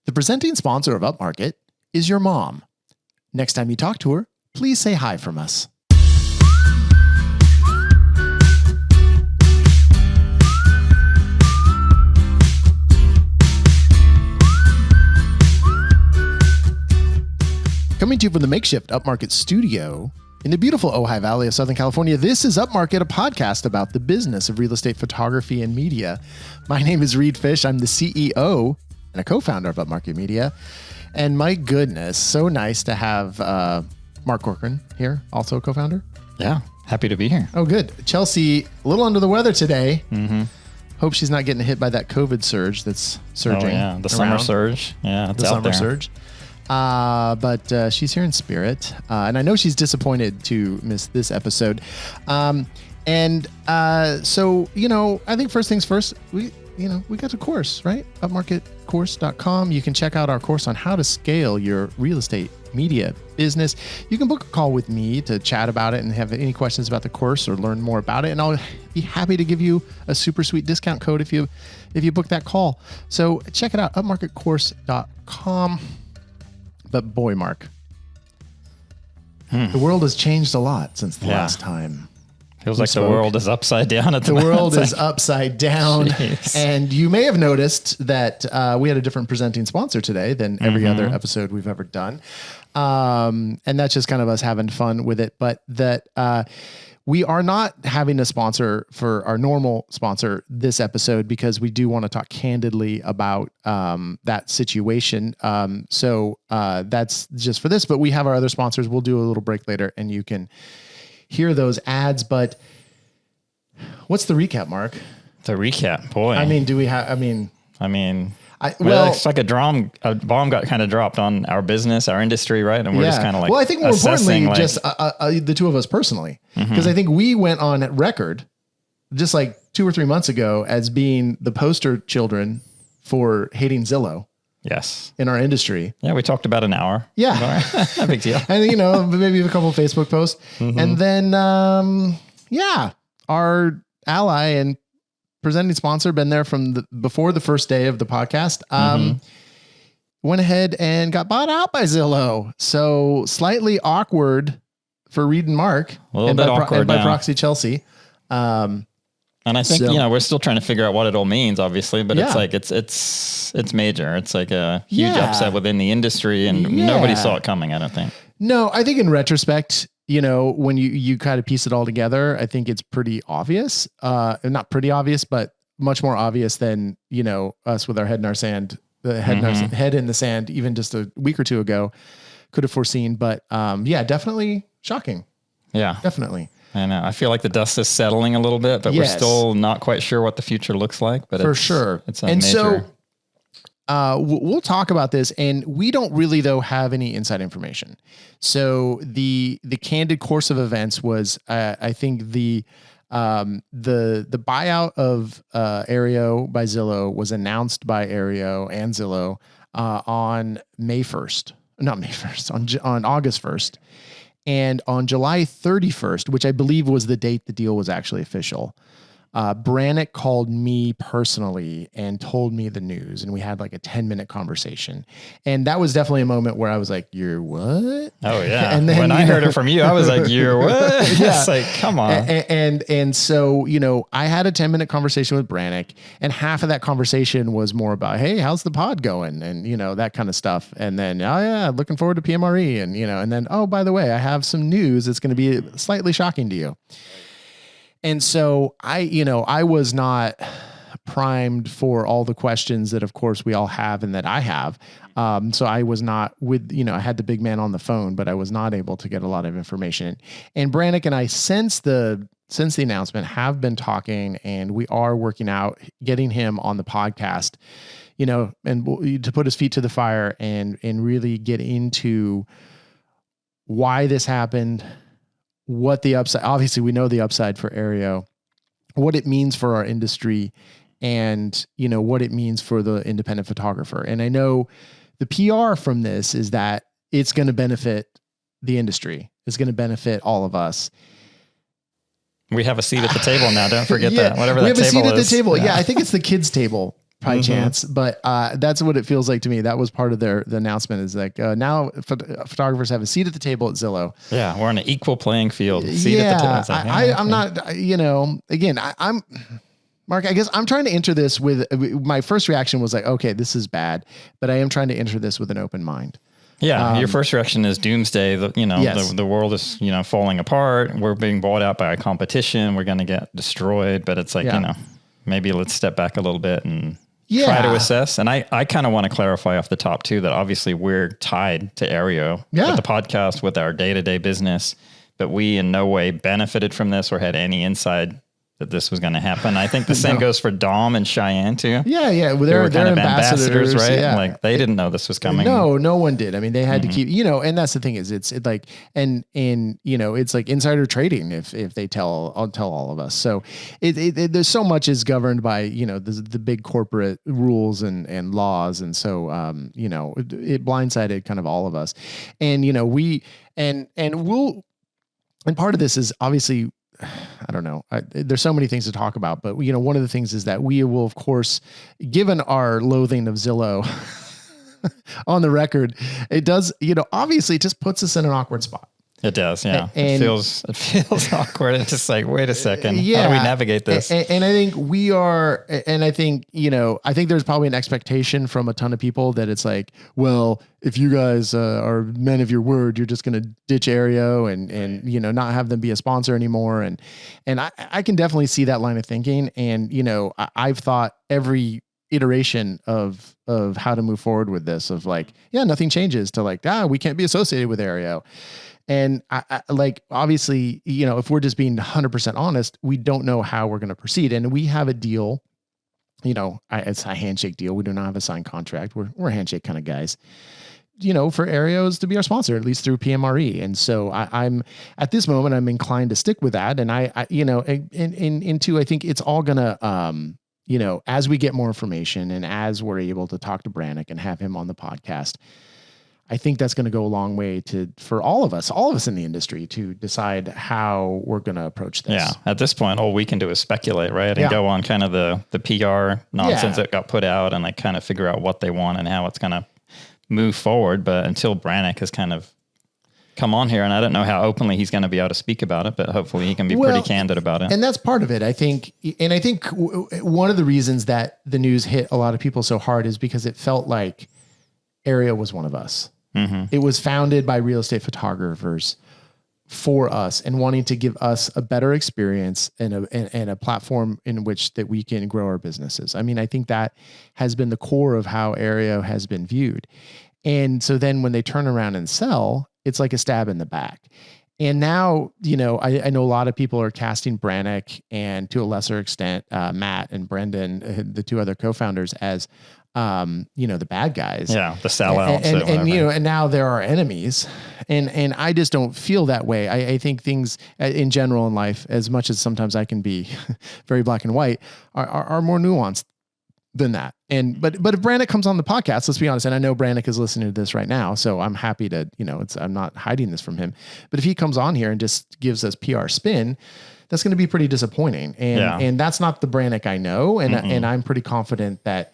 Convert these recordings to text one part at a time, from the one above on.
The presenting sponsor of Upmarket is your mom. Next time you talk to her, please say hi from us. Coming to you from the makeshift Upmarket studio in the beautiful Ojai Valley of Southern California, this is Upmarket, a podcast about the business of real estate photography and media. My name is Reed Fish. I'm the CEO and a co-founder of Upmarket Media. And my goodness, so nice to have Mark Corcoran here, also a co-founder. Yeah, happy to be here. Oh, good. Chelsea, a little under the weather today. Mm-hmm. Hope she's not getting hit by that COVID surge that's surging. Oh, yeah, the summer surge. Yeah, it's out there. The summer surge. But she's here in spirit, and I know she's disappointed to miss this episode. So I think first things first, we got a course, right? Upmarketcourse.com. You can check out our course on how to scale your real estate media business. You can book a call with me to chat about it and have any questions about the course or learn more about it. And I'll be happy to give you a super sweet discount code if you book that call. So check it out, upmarketcourse.com. But boy, Mark, the world has changed a lot since the last time. Feels like the world is upside down at the moment. The world is upside down. Jeez. And you may have noticed that we had a different presenting sponsor today than every other episode we've ever done. And that's just kind of us having fun with it. But that we are not having a sponsor for our normal sponsor this episode because we do want to talk candidly about that situation. So that's just for this, but we have our other sponsors. We'll do a little break later and you can hear those ads. But what's the recap, Mark? The recap, boy. I mean, do we have, it's like a bomb got kind of dropped on our business, our industry, right? And we're just kind of like, well, I think more importantly, just the two of us personally, because I think we went on record just like 2 or 3 months ago as being the poster children for hating Zillow. Yes. In our industry. Yeah. We talked about an hour. Yeah. No big deal. And, maybe a couple of Facebook posts. And then, our ally and presenting sponsor, been there from before the first day of the podcast, went ahead and got bought out by Zillow. So slightly awkward for Reed and Mark, a little bit awkward and by proxy Chelsea. And I think, we're still trying to figure out what it all means, obviously, but it's like, it's major. It's like a huge upset within the industry and nobody saw it coming, I don't think. No, I think in retrospect, when you kind of piece it all together, I think it's pretty obvious, not pretty obvious, but much more obvious than, us with our head in our sand, head in the sand, even just a week or two ago could have foreseen. But definitely shocking. Yeah, definitely. I know. I feel like the dust is settling a little bit, but we're still not quite sure what the future looks like. But for sure, it's a major. So we'll talk about this, and we don't really though have any inside information. So the candid course of events was, I think the buyout of Aryeo by Zillow was announced by Aryeo and Zillow on on August 1st. And on July 31st, which I believe was the date the deal was actually official, Brannick called me personally and told me the news. And we had like a 10-minute conversation. And that was definitely a moment where I was like, you're what? Oh, yeah. And then when I heard it from you, I was like, you're what? It's like, come on. And so, I had a 10-minute conversation with Brannick, and half of that conversation was more about, hey, how's the pod going? And, that kind of stuff. And then, oh, yeah, looking forward to PMRE. And then, oh, by the way, I have some news that's going to be slightly shocking to you. And so I was not primed for all the questions that, of course, we all have and that I have. So I was not I had the big man on the phone, but I was not able to get a lot of information. And Brannick and I, since the announcement, have been talking, and we are working out getting him on the podcast, and to put his feet to the fire and really get into why this happened. What the upside, obviously we know the upside for Aryeo, what it means for our industry, and, what it means for the independent photographer. And I know the PR from this is that it's going to benefit the industry. It's going to benefit all of us. We have a seat at the table now. Don't forget that. Whatever that table is. We have a seat at the table. Yeah, I think it's the kids table by chance, but that's what it feels like to me. That was part of the announcement is like now photographers have a seat at the table at Zillow. Yeah, we're on an equal playing field. Seat at the table. Like, I'm not, again, I'm Mark, I guess I'm trying to enter this with my first reaction was like, okay, this is bad, but I am trying to enter this with an open mind. Yeah, your first reaction is doomsday. The world is falling apart. We're being bought out by a competition. We're going to get destroyed. But it's like maybe let's step back a little bit and try to assess. And I kind of want to clarify off the top too that obviously we're tied to Aryeo with the podcast, with our day-to-day business, but we in no way benefited from this or had any inside that this was going to happen. I think the same goes for Dom and Cheyenne too. Yeah. Well, they're kind of ambassadors, right? Yeah. Like they didn't know this was coming. No one did. I mean, they had to keep, and that's the thing is it's like, and it's like insider trading if they I'll tell all of us. So there's so much is governed by, the big corporate rules and laws. And so, it blindsided kind of all of us. And, and part of this is obviously, I don't know. There's so many things to talk about, but one of the things is that we will, of course, given our loathing of Zillow on the record, it does, obviously it just puts us in an awkward spot. It does. Yeah. It feels awkward. It's just like, wait a second. How do we navigate this? And I think we are, and I think, I think there's probably an expectation from a ton of people that it's like, well, if you guys are men of your word, you're just going to ditch Aryeo and not have them be a sponsor anymore. And I can definitely see that line of thinking. And, I've thought every iteration of how to move forward with this of like, nothing changes to like, we can't be associated with Aryeo. And I like, obviously, if we're just being 100% honest, we don't know how we're going to proceed. And we have a deal, it's a handshake deal. We do not have a signed contract. We're handshake kind of guys, for Aryeo to be our sponsor, at least through PMRE. And so I'm at this moment, I'm inclined to stick with that. And and two, I think it's all gonna, as we get more information and as we're able to talk to Brannick and have him on the podcast, I think that's going to go a long way for all of us in the industry to decide how we're going to approach this. Yeah. At this point, all we can do is speculate, right? And go on kind of the PR nonsense that got put out and like kind of figure out what they want and how it's going to move forward. But until Brannick has kind of come on here, and I don't know how openly he's going to be able to speak about it, but hopefully he can be pretty candid about it. And that's part of it, I think. And I think one of the reasons that the news hit a lot of people so hard is because it felt like Aryeo was one of us. Mm-hmm. It was founded by real estate photographers for us and wanting to give us a better experience and a platform in which that we can grow our businesses. I mean, I think that has been the core of how Aryeo has been viewed. And so then when they turn around and sell, it's like a stab in the back. And now, I know a lot of people are casting Brannick and to a lesser extent, Matt and Brendan, the two other co-founders, as the bad guys. Yeah, the sellouts. And now there are enemies. And I just don't feel that way. I think things in general in life, as much as sometimes I can be very black and white, are more nuanced than that. But if Brannick comes on the podcast, let's be honest, and I know Brannick is listening to this right now, so I'm happy to, I'm not hiding this from him. But if he comes on here and just gives us PR spin, that's going to be pretty disappointing. And that's not the Brannick I know. And I'm pretty confident that,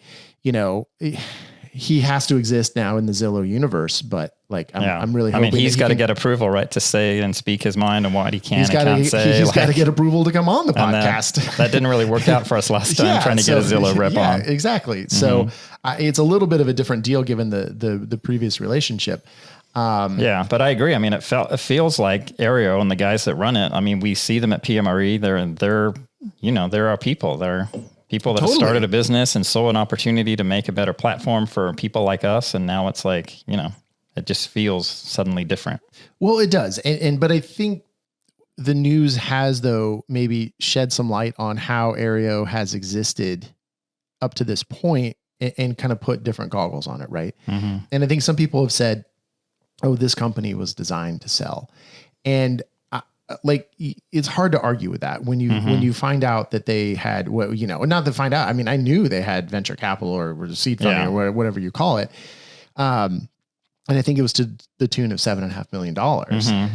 he has to exist now in the Zillow universe, but like, I'm really hoping he's got to get approval, right? To say and speak his mind and what he can and can't say. He's got to get approval to come on the podcast. That didn't really work out for us last time, trying to get a Zillow rep on. Exactly. Mm-hmm. So it's a little bit of a different deal given the previous relationship. But I agree. I mean, it feels like Aryeo and the guys that run it. I mean, we see them at PMRE. They're our people. They're people that have started a business and saw an opportunity to make a better platform for people like us. And now it's like, it just feels suddenly different. Well, it does. But I think the news has, though, maybe shed some light on how Aryeo has existed up to this point and kind of put different goggles on it. Right. Mm-hmm. And I think some people have said, oh, this company was designed to sell. And it's hard to argue with that when you find out that they had not to find out. I mean, I knew they had venture capital or seed funding or whatever you call it. And I think it was to the tune of $7.5 million,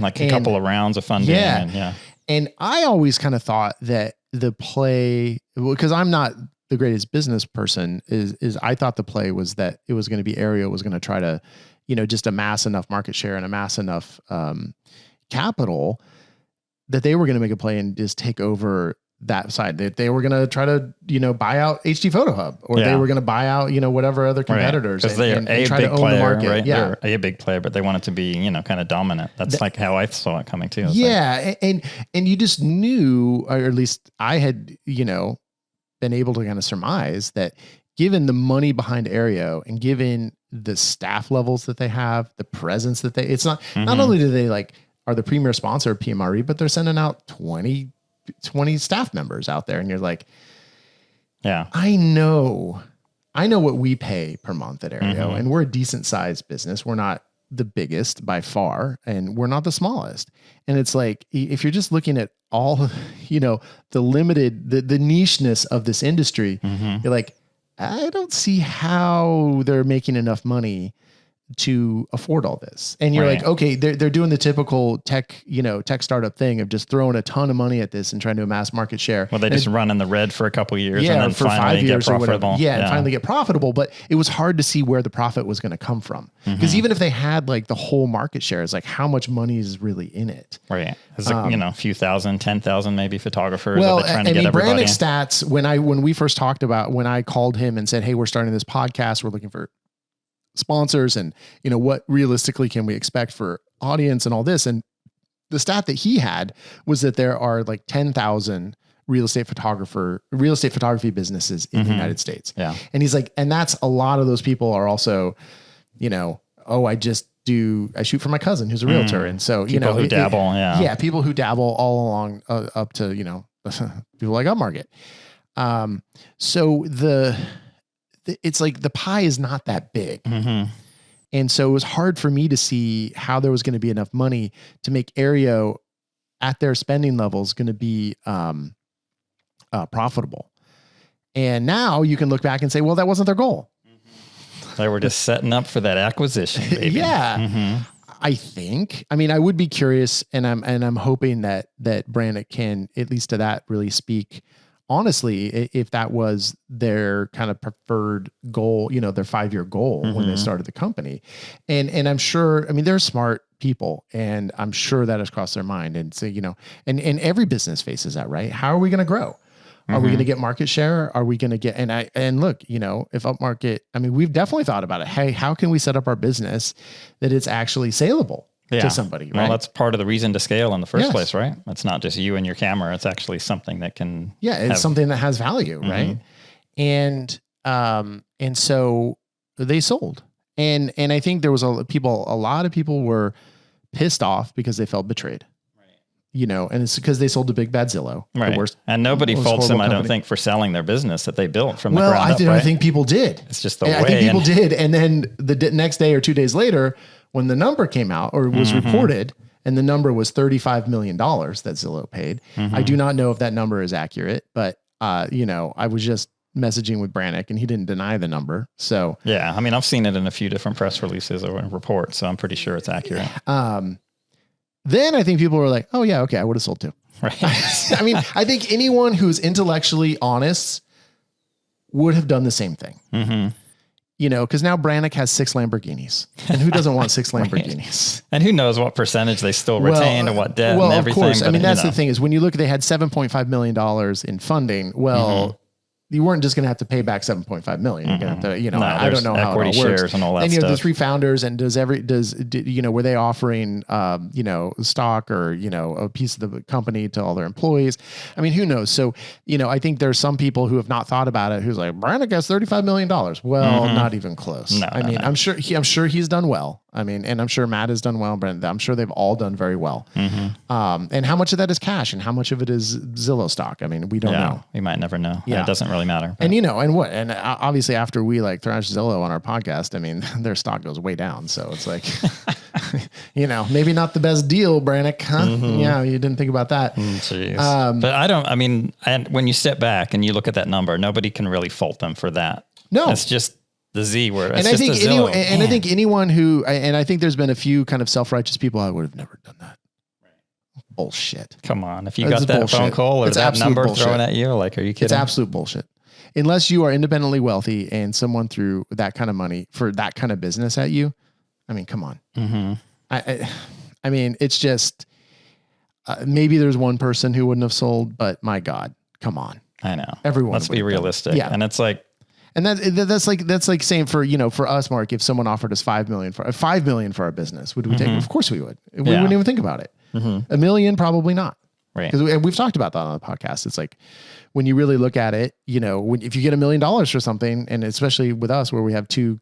like a couple of rounds of funding. And I always kind of thought that the play, because I'm not the greatest business person is I thought the play was that it was going to be Aryeo was going to try to, just amass enough market share and amass enough capital that they were going to make a play and just take over that side. That they were going to try to, buy out HD Photo Hub, or they were going to buy out, whatever other competitors, because they're and a try big to own player, the market. right? Yeah, They're a big player, but they want it to be, kind of dominant. That's like how I saw it coming too. Yeah, and you just knew, or at least I had, been able to kind of surmise that, given the money behind Aryeo and given the staff levels that they have, the presence that it's not only do they are the premier sponsor of PMRE, but they're sending out 20 staff members out there. And you're like, yeah, I know what we pay per month at Aryeo, and we're a decent sized business. We're not the biggest by far, and we're not the smallest. And it's like, if you're just looking at all, the limited, the nicheness of this industry, you're like, I don't see how they're making enough money to afford all this. And you're like, okay, they're doing the typical tech startup thing of just throwing a ton of money at this and trying to amass market share. Well, they just run in the red for a couple of years, and then for finally 5 years get profitable. Or whatever. And finally get profitable. But it was hard to see where the profit was going to come from, because even if they had the whole market share, it's like, how much money is really in it? Right. It's a few thousand, 10,000 maybe photographers. Well, trying to get everybody. Brannick stats, when we first talked about, when I called him and said, hey, we're starting this podcast, we're looking for sponsors, and what realistically can we expect for audience and all this, and the stat that he had was that there are 10,000 real estate photography businesses in the United States. Yeah. And he's like, and that's a lot of those people are also, I shoot for my cousin who's a realtor. And so, people who dabble. People who dabble all along up to, people like Upmarket. So it's like the pie is not that big. And so it was hard for me to see how there was going to be enough money to make Aryeo at their spending levels going to be profitable. And now you can look back and say, well, that wasn't their goal. They were just setting up for that acquisition, baby. Yeah. I would be curious, and I'm hoping that Brannick can, at least to that, really speak honestly, if that was their kind of preferred goal, their 5-year goal when they started the company. And I'm sure, they're smart people, and I'm sure that has crossed their mind. And so, and every business faces that, right? How are we going to grow? Are we going to get market share? Are we going to get, and look, if Upmarket, we've definitely thought about it. Hey, how can we set up our business that it's actually saleable to somebody, right? Well, that's part of the reason to scale in the first place, right? It's not just you and your camera. It's actually something that can, it's something that has value, right? And so they sold. And I think there was a lot of people were pissed off because they felt betrayed. And it's because they sold to Big Bad Zillow. Right. The worst, and nobody faults them, I don't think, for selling their business that they built from the ground up. I think people did. It's just the way. I think people did. And then the next day or 2 days later, when the number came out or was reported, and the number was $35 million that Zillow paid. I do not know if that number is accurate, but I was just messaging with Brannick, and he didn't deny the number. So yeah, I've seen it in a few different press releases or reports, so I'm pretty sure it's accurate. Then I think people were like, oh yeah, okay, I would have sold too. Right. I think anyone who's intellectually honest would have done the same thing. Because now Brannick has 6 Lamborghinis, and who doesn't want 6 Lamborghinis? And who knows what percentage they still retained and what debt and everything. Of course. That's the thing is, when you look, they had $7.5 million in funding. Well, you weren't just going to have to pay back $7.5 million. You're going to have to, I don't know how it all works. Shares and all that stuff. And the 3 founders, and were they offering, stock or, a piece of the company to all their employees? Who knows? So, I think there's some people who have not thought about it, who's like, Brannick has $35 million. Well, not even close. No, I'm sure he's done well. And I'm sure Matt has done well, but I'm sure they've all done very well. And how much of that is cash and how much of it is Zillow stock? We don't know. We might never know. Yeah. It doesn't really matter. But. And obviously after we thrash Zillow on our podcast, their stock goes way down. So it's like, maybe not the best deal, Brannick, huh? Yeah. You didn't think about that. But and when you step back and you look at that number, nobody can really fault them for that. No, it's just the Z word. And I think anyone who, and I think there's been a few kind of self-righteous people, I would have never done that. Bullshit. Come on. If you got that phone call or that number thrown at you, are you kidding? It's absolute bullshit. unless you are independently wealthy and someone threw that kind of money for that kind of business at you, I mean, come on. Mm-hmm. I mean, it's just, maybe there's one person who wouldn't have sold, but my God, come on. I know. Everyone. Let's be realistic. Yeah. And it's like, and that's like saying for us, Mark, if someone offered us $5 million for our business, would we take it? Of course we would. We wouldn't even think about it. $1 million, probably not. Right. Because we've talked about that on the podcast. It's like, when you really look at it, if you get $1 million for something, and especially with us where we have two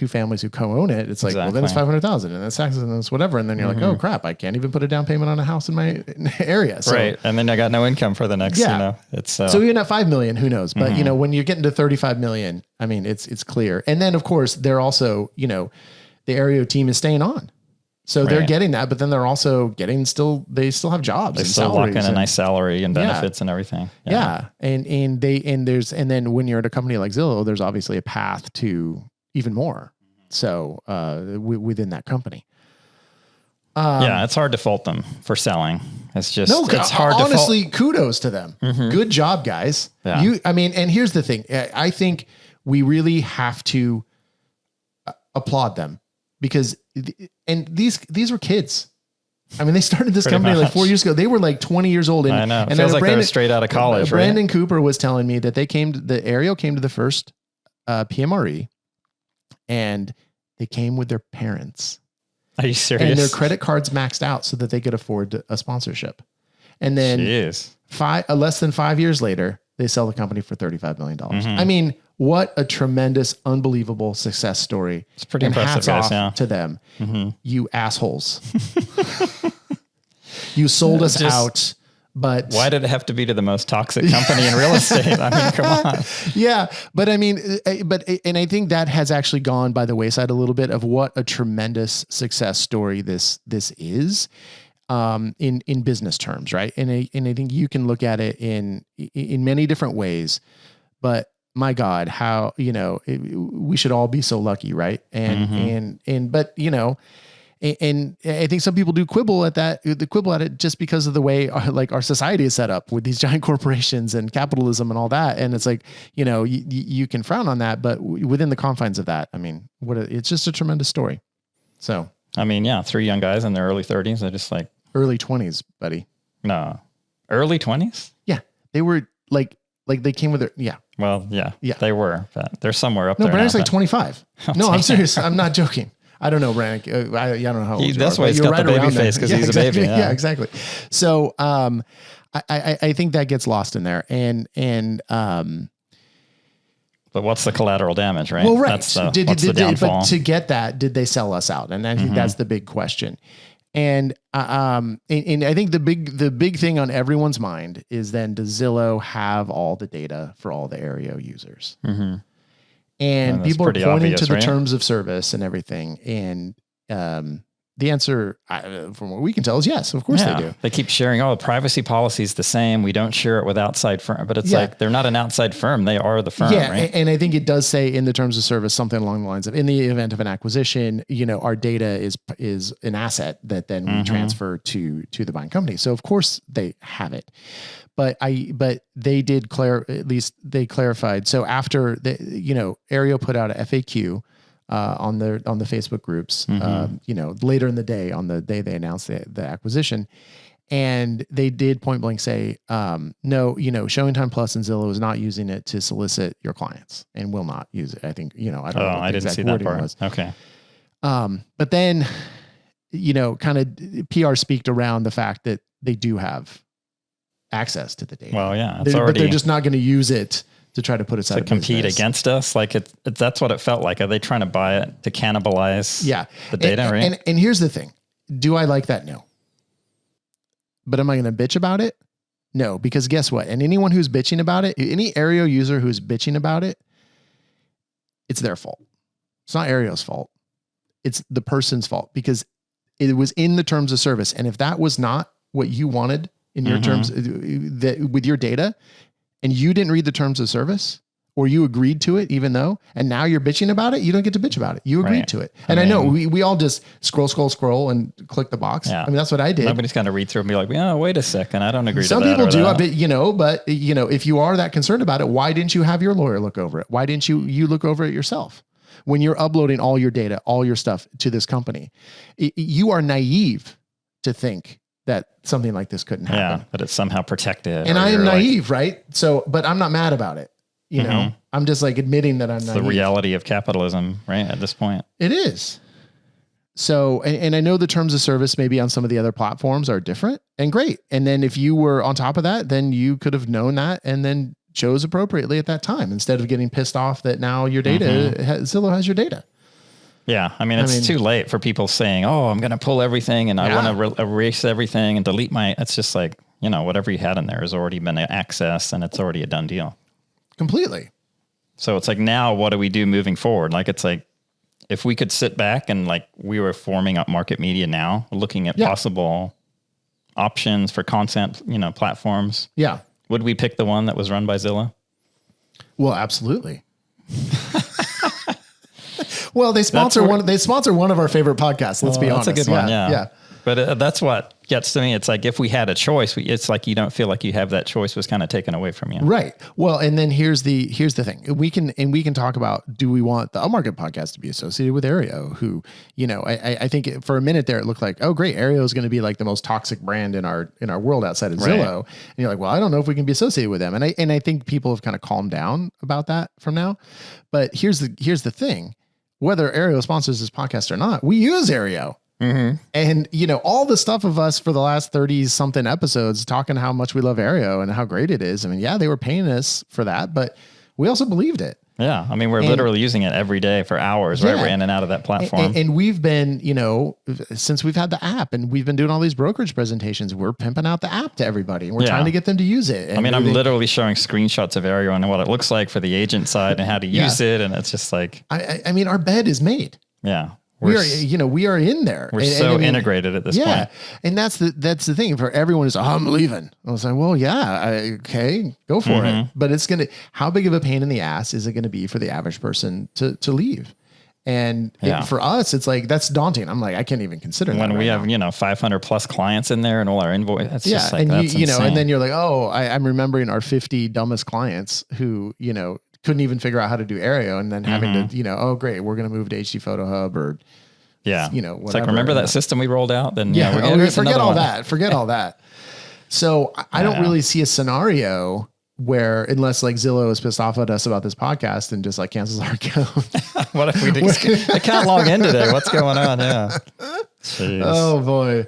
families who co-own it, it's like, well, then it's 500,000 and that's taxes and that's whatever. And then you're like, oh crap, I can't even put a down payment on a house in my area. So, right. And then I got no income for the next, it's so even at 5 million, who knows? But when you're getting to 35 million, I mean, it's clear. And then of course they're also, the Aryeo team is staying on. So they're getting that, but then they're also getting they still have jobs. They still lock in a nice salary and benefits and everything. Yeah. And then when you're at a company like Zillow, there's obviously a path to even more. So within that company. It's hard to fault them for selling. It's just, it's hard honestly, kudos to them. Good job, guys. Yeah. And here's the thing. I think we really have to applaud them. Because, and these were kids. I mean, they started this company like 4 years ago. They were like 20 years old. And, I know. It feels like they were straight out of college. Brandon Cooper was telling me that the Aryeo came to the first PMRE, and they came with their parents. Are you serious? And their credit cards maxed out so that they could afford a sponsorship. And then less than 5 years later, they sell the company for $35 million. I mean, what a tremendous, unbelievable success story. It's pretty impressive, hats guys. off to them. You assholes. You sold us out, but why did it have to be to the most toxic company in real estate? I mean, come on. Yeah. But I mean, and I think that has actually gone by the wayside a little bit of what a tremendous success story this is. In business terms, right? And I think you can look at it in many different ways, but my God, how, we should all be so lucky. Right. And but and I think some people do quibble at it just because of the way our society is set up with these giant corporations and capitalism and all that. And it's like, you can frown on that, but within the confines of that, I mean, it's just a tremendous story. So, I mean, 3 young guys in their early 30s. They're just like early 20s, buddy. No, early 20s. Yeah. They were like they came with their, Well, they were, but they're somewhere up there. No, Brandon's now, like 25. No, I'm serious. I'm not joking. I don't know, Brandon. I don't know how old that's why he's got the baby face, because he's exactly. a baby. Yeah, exactly. So, I think that gets lost in there. And but what's the collateral damage, right? Well, right. That's the downfall. But to get that, did they sell us out? And I think that's the big question. And I think the big thing on everyone's mind is then, does Zillow have all the data for all the Aryeo users? And people are pointing to the terms of service and everything. And the answer, from what we can tell, is yes. Of course they do. They keep sharing, the privacy policy is the same. We don't share it with outside firm. But it's like, they're not an outside firm. They are the firm, right? And I think it does say in the terms of service something along the lines of, in the event of an acquisition, our data is an asset that then we transfer to the buying company. So of course they have it. But they did at least they clarified. So after Aryeo put out a FAQ on the Facebook groups, later in the day, on the day they announced the acquisition, and they did point blank say, no, Showing Time Plus and Zillow is not using it to solicit your clients and will not use it. I think, I don't know. I didn't see that part. Was. Okay. But then, kind of PR speaked around the fact that they do have access to the data. Well, yeah, but they're just not going to use it to try to put us out of business. To compete against us. Like that's what it felt like. Are they trying to buy it to cannibalize the data? Right. And here's the thing. Do I like that? No. But am I going to bitch about it? No, because guess what? And anyone who's bitching about it, any Aryeo user who's bitching about it, it's their fault. It's not Aryeo's fault. It's the person's fault, because it was in the terms of service. And if that was not what you wanted in your terms, that with your data, and you didn't read the terms of service, or you agreed to it, even though, and now you're bitching about it, you don't get to bitch about it. You agreed to it. And I know we all just scroll and click the box. Yeah. I mean, that's what I did. Nobody's going to read through and be like, oh, wait a second. I don't agree to that. Some people do, but if you are that concerned about it, why didn't you have your lawyer look over it? Why didn't you look over it yourself? When you're uploading all your data, all your stuff to this company, you are naive to think that something like this couldn't happen. Yeah, but it's somehow protected. And I am naive, right? So, but I'm not mad about it. You know, I'm just like admitting that I'm naive. The reality of capitalism, right? At this point. It is. So, and I know the terms of service maybe on some of the other platforms are different and great. And then if you were on top of that, then you could have known that and then chose appropriately at that time instead of getting pissed off that now your data, Zillow has your data. Yeah. I mean, it's too late for people saying, oh, I'm going to pull everything and I want to erase everything and delete it's just like, whatever you had in there has already been accessed and it's already a done deal. Completely. So it's like, now what do we do moving forward? Like, it's like, if we could sit back and like we were forming Upmarket Media now, looking at possible options for content, platforms. Yeah. Would we pick the one that was run by Zillow? Well, absolutely. Well, they sponsor one of our favorite podcasts. Let's be honest. That's a good one. Yeah. But that's what gets to me. It's like, if we had a choice, it's like, you don't feel like you have that choice was kind of taken away from you. Right. Well, and then here's the thing. We can talk about, do we want the Upmarket podcast to be associated with Aryeo, who, I think for a minute there, it looked like, oh great, Aryeo is going to be like the most toxic brand in our world outside of Zillow. And you're like, well, I don't know if we can be associated with them. And I think people have kind of calmed down about that from now. But here's the thing. Whether Aryeo sponsors this podcast or not, we use Aryeo. And all the stuff of us for the last 30 something episodes talking how much we love Aryeo and how great it is. I mean, yeah, they were paying us for that, but we also believed it. Yeah. I mean, we're literally using it every day for hours, right? We're in and out of that platform. And we've been, since we've had the app and we've been doing all these brokerage presentations, we're pimping out the app to everybody and we're trying to get them to use it. And I mean, I'm literally showing screenshots of Aryeo and what it looks like for the agent side and how to use it. And it's just like, I mean, our bed is made. Yeah. We are in there. We're integrated at this point. Yeah. And that's the thing for everyone is, I'm leaving. I was like, well, yeah, okay, go for it. But how big of a pain in the ass is it going to be for the average person to leave? And for us, it's like, that's daunting. I'm like, I can't even consider that. When we have, 500 plus clients in there and all our invoice, it's just like, and that's insane. and then you're like, oh, I'm remembering our 50 dumbest clients who, couldn't even figure out how to do Aryeo and then having to, oh great, we're going to move to HD Photo Hub or whatever. It's like, remember that system we rolled out? Then we're going to forget all that. Forget all that. So I don't really see a scenario where, unless like Zillow is pissed off at us about this podcast and just like cancels our account. What if I can't log in today? What's going on? Yeah. Jeez. Oh boy.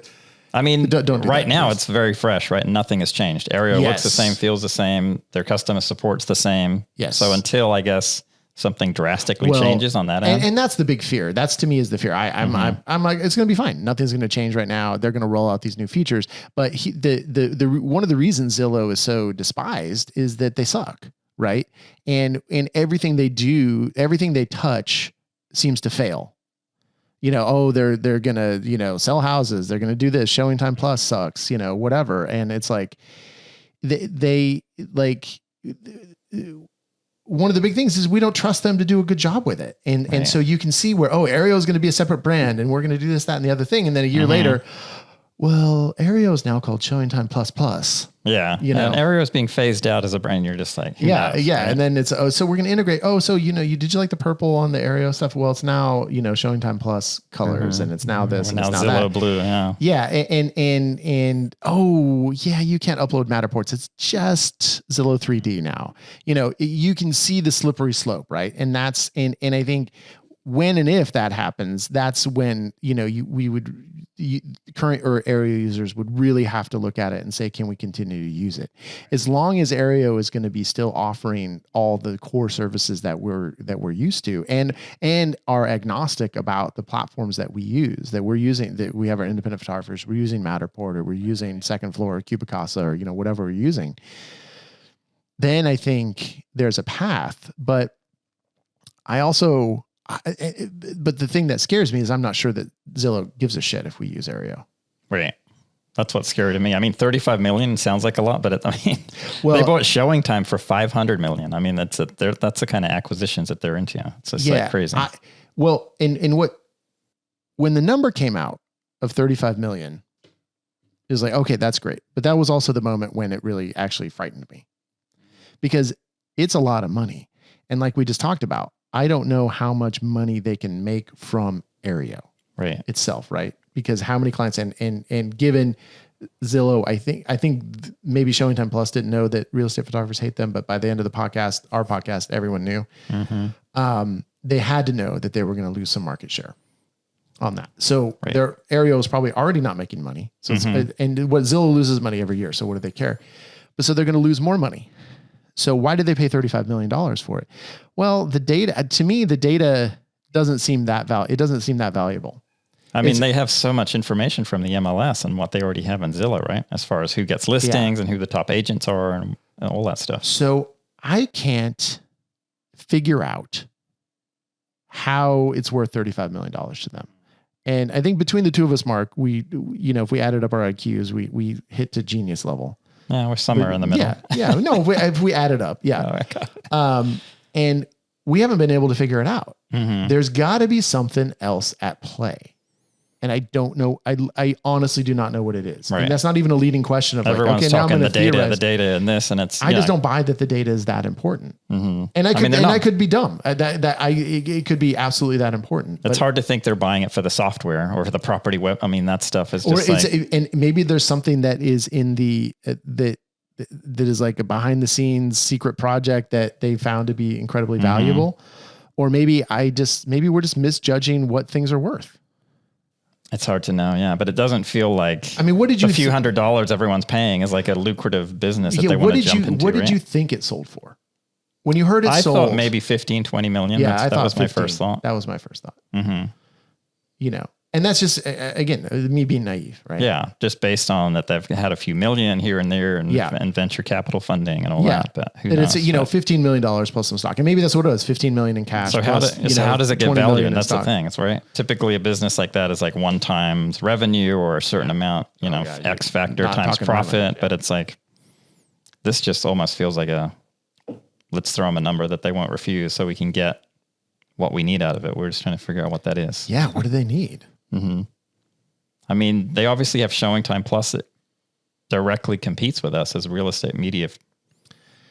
I mean, don't right now it's very fresh, right? Nothing has changed. Aryeo looks the same, feels the same. Their customer support's the same. Yes. So until I guess something drastically changes on that end. And that's the big fear. That's to me is the fear. I'm like, it's going to be fine. Nothing's going to change right now. They're going to roll out these new features. But the one of the reasons Zillow is so despised is that they suck, right? And everything they do, everything they touch seems to fail. They're going to, sell houses. They're going to do this. Showing Time Plus sucks, whatever. And it's like, they one of the big things is we don't trust them to do a good job with it. And so you can see where, Aryeo is going to be a separate brand and we're going to do this, that, and the other thing. And then a year later, well, Aryeo is now called Showing Time Plus. Yeah. And Aryeo is being phased out as a brand. You're just like, knows, right? And then it's, so we're going to integrate. Did you like the purple on the Aryeo stuff? Well, it's now, Showing Time Plus colors and it's now this. And now it's Zillow that. blue. Yeah. Yeah. And you can't upload Matterports. It's just Zillow 3D now. You can see the slippery slope, right? And that's, and I think when and if that happens, that's when, current or Aryeo users would really have to look at it and say, can we continue to use it? As long as Aryeo is going to be still offering all the core services that we're used to and are agnostic about the platforms that we use, that we're using, that we have our independent photographers, we're using Matterport or we're using Second Floor or Cubicasa or, whatever we're using, then I think there's a path. But but the thing that scares me is I'm not sure that Zillow gives a shit if we use Aryeo. Right. That's what's scary to me. I mean, 35 million sounds like a lot, but they bought Showing Time for 500 million. I mean, that's the kind of acquisitions that they're into. It's just like crazy. When the number came out of 35 million, it was like, okay, that's great. But that was also the moment when it really actually frightened me, because it's a lot of money. And like we just talked about, I don't know how much money they can make from Aryeo itself, right? Because how many clients and given Zillow, I think maybe Showing Time Plus didn't know that real estate photographers hate them, but by the end of the podcast, our podcast, everyone knew. They had to know that they were going to lose some market share on that. So their Aryeo is probably already not making money. So and what Zillow loses money every year. So what do they care? But so they're going to lose more money. So why did they pay $35 million for it? Well, the data doesn't seem that valuable. I mean, they have so much information from the MLS and what they already have in Zillow, right? As far as who gets listings and who the top agents are and all that stuff. So I can't figure out how it's worth $35 million to them. And I think between the two of us, Mark, if we added up our IQs, we hit to genius level. Yeah, we're somewhere in the middle. No, if we add it up, and we haven't been able to figure it out. There's got to be something else at play. And I don't know. I honestly do not know what it is. Right. And that's not even a leading question of everyone's talking the data and this, and it's. I just don't buy that the data is that important. And I could be dumb. It could be absolutely that important. It's hard to think they're buying it for the software or for the property web. I mean, that stuff is just and maybe there's something that is in the that is like a behind the scenes secret project that they found to be incredibly valuable, or maybe we're just misjudging what things are worth. It's hard to know, but it doesn't feel like. I mean, what did you? A few $100s everyone's paying is like a lucrative business that they want to jump into. What did you think it sold for? When you heard it sold, I thought maybe 15, 20 million. Yeah, that was 15. My first thought. That was my first thought. And that's just, again, me being naive, right? Yeah, just based on that they've had a few million here and there and venture capital funding and all that. But who knows? It's, $15 million plus some stock. And maybe that's what it was, $15 million in cash. So how does it get valued? And that's the thing. It's right. Typically a business like that is like 1 times revenue or a certain amount, X factor times profit. But it's like, this just almost feels like let's throw them a number that they won't refuse so we can get what we need out of it. We're just trying to figure out what that is. Yeah. What do they need? I mean, they obviously have Showing Time Plus that directly competes with us as real estate media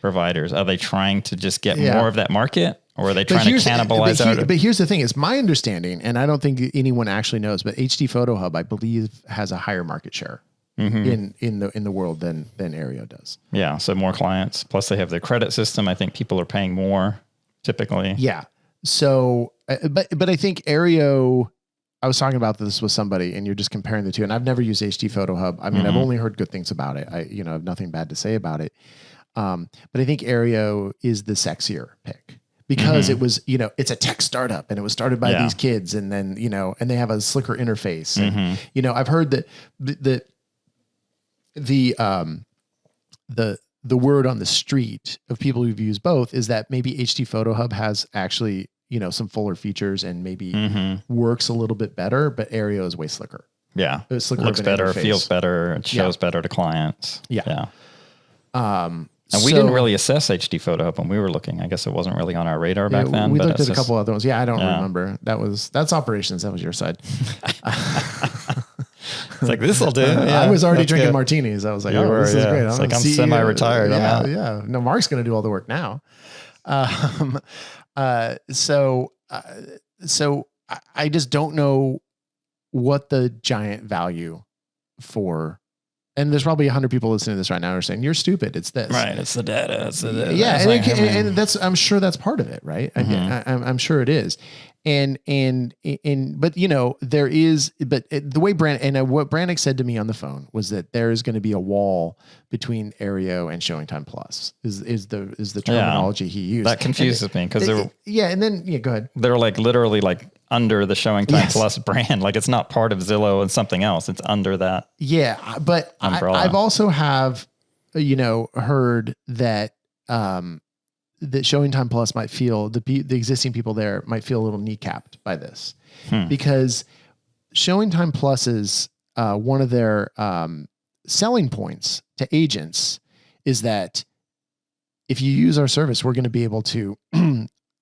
providers. Are they trying to just get more of that market, or are they trying to cannibalize out? But here's the thing: it's my understanding, and I don't think anyone actually knows, but HD Photo Hub, I believe, has a higher market share in the world than Aryeo does. Yeah, so more clients. Plus, they have their credit system. I think people are paying more typically. Yeah. So, but I think Aryeo. I was talking about this with somebody, and you're just comparing the two. And I've never used HD Photo Hub. I mean, I've only heard good things about it. I have nothing bad to say about it. But I think Aryeo is the sexier pick because it was, it's a tech startup, and it was started by these kids, and then and they have a slicker interface. And I've heard that the word on the street of people who've used both is that maybe HD Photo Hub has actually some fuller features and maybe works a little bit better, but Aryeo is way slicker. Yeah. It looks better, feels better, it shows better to clients. Yeah. And we didn't really assess HD Photo Hub when we were looking. I guess it wasn't really on our radar back then. We looked at a couple other ones. Yeah, I don't remember. That's operations. That was your side. It's like, this will do. Yeah, I was already drinking martinis. I was like, this is great. It's like I'm semi-retired. Yeah. No, Mark's going to do all the work now. So I just don't know what the giant value for, and there's probably 100 people listening to this right now who are saying, you're stupid. It's this. Right. It's the data. Yeah. And that's, I'm sure that's part of it. Right. I'm sure it is. But there is, the way what Brannick said to me on the phone was that there is going to be a wall between Aryeo and Showing Time Plus is the terminology he used. That confuses me because go ahead. They're like literally like under the Showing Time Plus brand. Like it's not part of Zillow and something else. It's under that. Yeah. But I've also heard that, that Showing Time Plus might feel the existing people there might feel a little kneecapped by this because Showing Time Plus is one of their selling points to agents is that if you use our service, we're going to be able to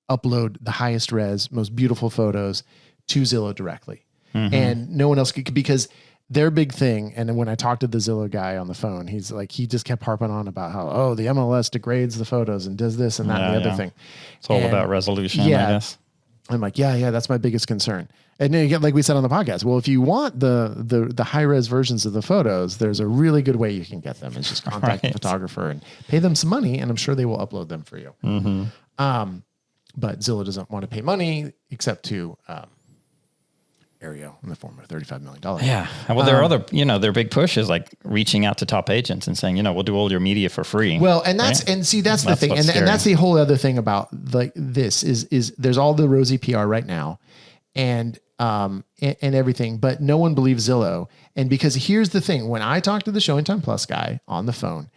upload the highest res, most beautiful photos to Zillow directly. And no one else could, because their big thing. And then when I talked to the Zillow guy on the phone, he's like, he just kept harping on about how, oh, the MLS degrades the photos and does this and that and the other thing. It's all about resolution, I guess. I'm like, yeah, that's my biggest concern. And then again, like we said on the podcast, well, if you want the high res versions of the photos, there's a really good way you can get them. It's just contact the photographer and pay them some money, and I'm sure they will upload them for you. But Zillow doesn't want to pay money except to Aryeo in the form of $35 million. Yeah. Well, there are other, their big push is like reaching out to top agents and saying, we'll do all your media for free. Well, and that's the thing. And that's the whole other thing about like this is there's all the rosy PR right now and everything, but no one believes Zillow. And because here's the thing, when I talked to the Showing Time Plus guy on the phone,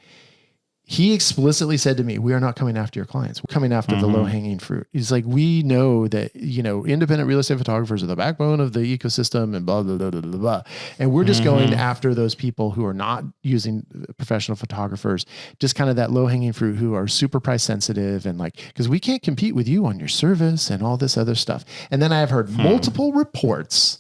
he explicitly said to me, we are not coming after your clients. We're coming after the low hanging fruit. He's like, we know that, independent real estate photographers are the backbone of the ecosystem and blah, blah, blah, blah, blah, blah. And we're just going after those people who are not using professional photographers, just kind of that low hanging fruit who are super price sensitive. And like, cause we can't compete with you on your service and all this other stuff. And then I have heard multiple reports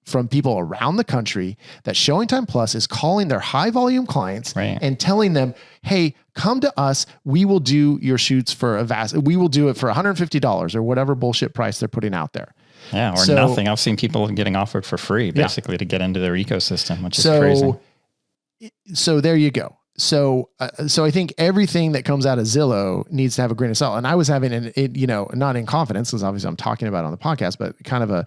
from people around the country that Showing Time Plus is calling their high volume clients and telling them, hey, come to us. We will do your shoots for we will do it for $150 or whatever bullshit price they're putting out there. Yeah. Or nothing. I've seen people getting offered for free basically to get into their ecosystem, which is crazy. So there you go. So I think everything that comes out of Zillow needs to have a grain of salt. And I was having not in confidence, because obviously I'm talking about it on the podcast, but kind of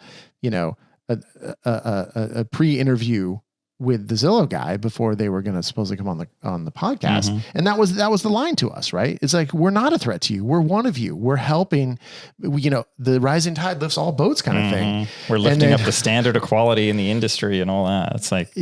a pre-interview with the Zillow guy before they were going to supposedly come on the podcast. And that was the line to us, right? It's like, we're not a threat to you. We're one of you. We're helping, the rising tide lifts all boats kind of thing. We're lifting up the standard of quality in the industry and all that. It's like,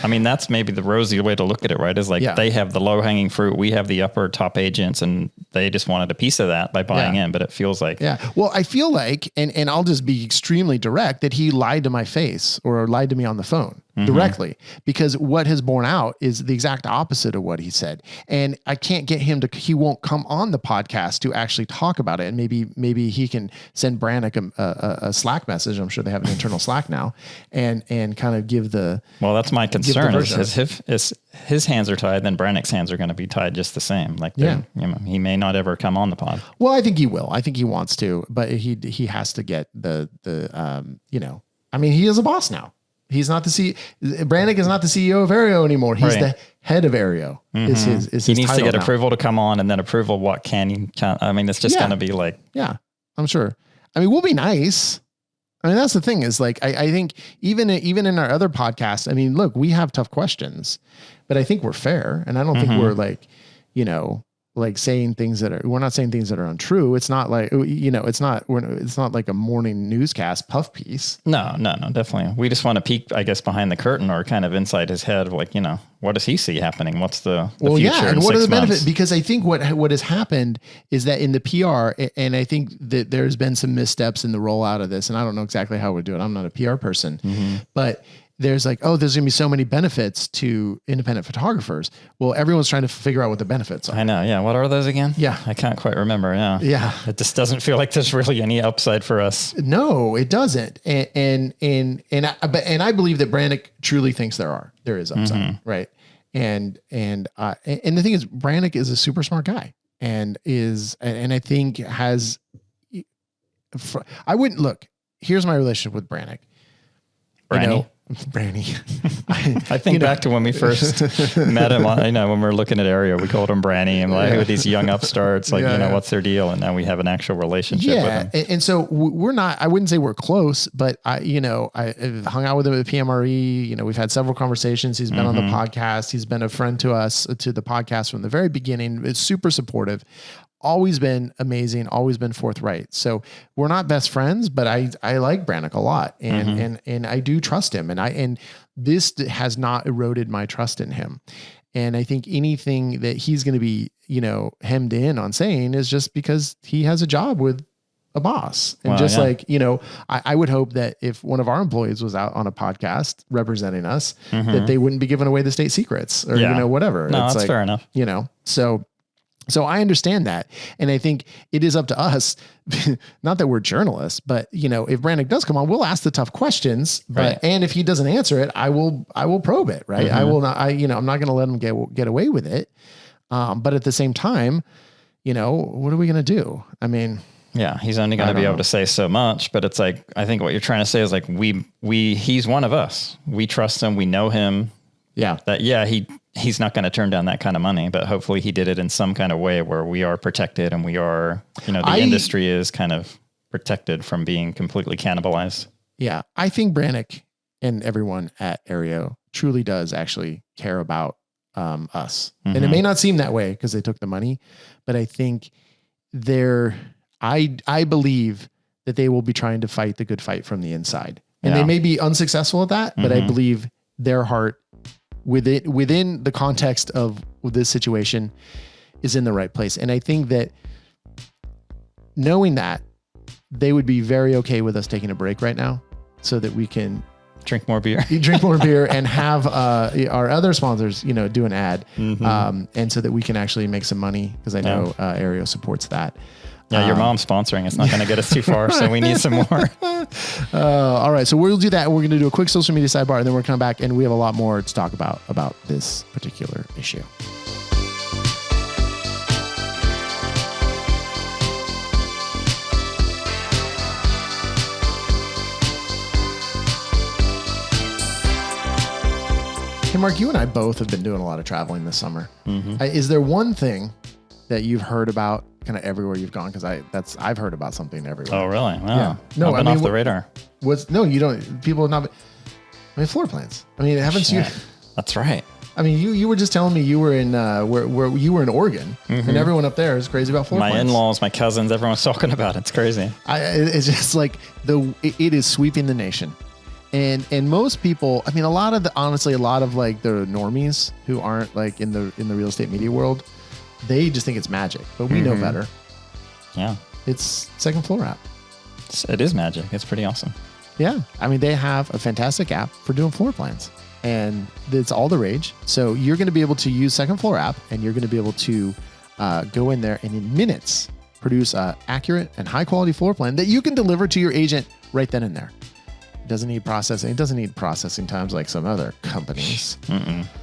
I mean, that's maybe the rosy way to look at it, right? Is like, they have the low hanging fruit. We have the upper top agents, and they just wanted a piece of that by buying in, but it feels like, well, I feel like, and I'll just be extremely direct, that he lied to my face or lied to me on the phone. Directly, because what has borne out is the exact opposite of what he said. And I can't get him he won't come on the podcast to actually talk about it. And maybe he can send Brannick a Slack message. I'm sure they have an internal Slack now, and kind of give well, that's my concern is his hands are tied, then Brannick's hands are going to be tied just the same. Like, he may not ever come on the pod. Well, I think he will. I think he wants to, but he has to get I mean, he is a boss now. He's not Brannick is not the CEO of Aryeo anymore. He's the head of Aryeo. He needs to get approval to come on, and then approval what can't. I mean, it's just going to be like, I'm sure. I mean, we'll be nice. I mean, that's the thing is like, I think even in our other podcasts, I mean, look, we have tough questions, but I think we're fair. And I don't think we're like, like saying things we're not saying things that are untrue. It's not like, it's not like a morning newscast puff piece. No, definitely. We just want to peek, I guess, behind the curtain or kind of inside his head of like, what does he see happening? What's the future? And what are the benefits? Because I think what has happened is that in the PR, and I think that there's been some missteps in the rollout of this, and I don't know exactly how we do it. I'm not a PR person, but there's like, there's going to be so many benefits to independent photographers. Well, everyone's trying to figure out what the benefits are. I know. Yeah. What are those again? Yeah. I can't quite remember. Yeah. Yeah. It just doesn't feel like there's really any upside for us. No, it doesn't. And I believe that Brannick truly thinks there is upside. Right. And the thing is, Brannick is a super smart guy and I think here's my relationship with Brannick. Branny. I think back to when we first met him. When we were looking at Aryeo, we called him Branny, and like with these young upstarts, like what's their deal? And now we have an actual relationship with him. And so we're not. I wouldn't say we're close, but I hung out with him at PMRE. We've had several conversations. He's been on the podcast. He's been a friend to us to the podcast from the very beginning. It's super supportive. Always been amazing, always been forthright. So we're not best friends, but I like Brannick a lot and I do trust him. And this has not eroded my trust in him. And I think anything that he's going to be, hemmed in on saying is just because he has a job with a boss. And like, I would hope that if one of our employees was out on a podcast representing us, that they wouldn't be giving away the state secrets or, whatever. No, it's that's like, fair enough. So I understand that. And I think it is up to us, not that we're journalists, but if Brannick does come on, we'll ask the tough questions, and if he doesn't answer it, I will probe it. Right. I will not, I'm not going to let him get away with it. But at the same time, what are we going to do? I mean, yeah, he's only going to be able to say so much, but it's like, I think what you're trying to say is like, he's one of us. We trust him. We know him. Yeah. He's not going to turn down that kind of money, but hopefully he did it in some kind of way where we are protected and we are, the industry is kind of protected from being completely cannibalized. Yeah. I think Brannick and everyone at Aryeo truly does actually care about us. And it may not seem that way because they took the money, but I think I believe that they will be trying to fight the good fight from the inside. And they may be unsuccessful at that, but I believe their heart within the context of this situation is in the right place. And I think that knowing that, they would be very okay with us taking a break right now so that we can drink more beer and have our other sponsors, do an ad. And so that we can actually make some money, because I know Aryeo supports that. Yeah, your mom's sponsoring. It's not going to get us too far, so we need some more. All right, so we'll do that. We're going to do a quick social media sidebar, and then we're going to come back, and we have a lot more to talk about this particular issue. Hey, Mark, you and I both have been doing a lot of traveling this summer. Is there one thing that you've heard about kind of everywhere you've gone? Because I've heard about something everywhere. Oh, really? Wow. Yeah. No, I've been off the radar. You don't. People have not. Floor plans. Haven't you? That's right. You were just telling me you were in where you were in Oregon, and everyone up there is crazy about floor plans. My in-laws, my cousins, everyone's talking about it. It's crazy. It's just like it is sweeping the nation. And most people, a lot of like the normies who aren't like in the real estate media world, they just think it's magic, but we know better. Yeah. It's second floor app. It is magic. It's pretty awesome. Yeah. They have a fantastic app for doing floor plans, and it's all the rage. So you're going to be able to use second floor app, and you're going to be able to go in there and in minutes produce an accurate and high quality floor plan that you can deliver to your agent right then and there. It doesn't need processing. It doesn't need processing times like some other companies.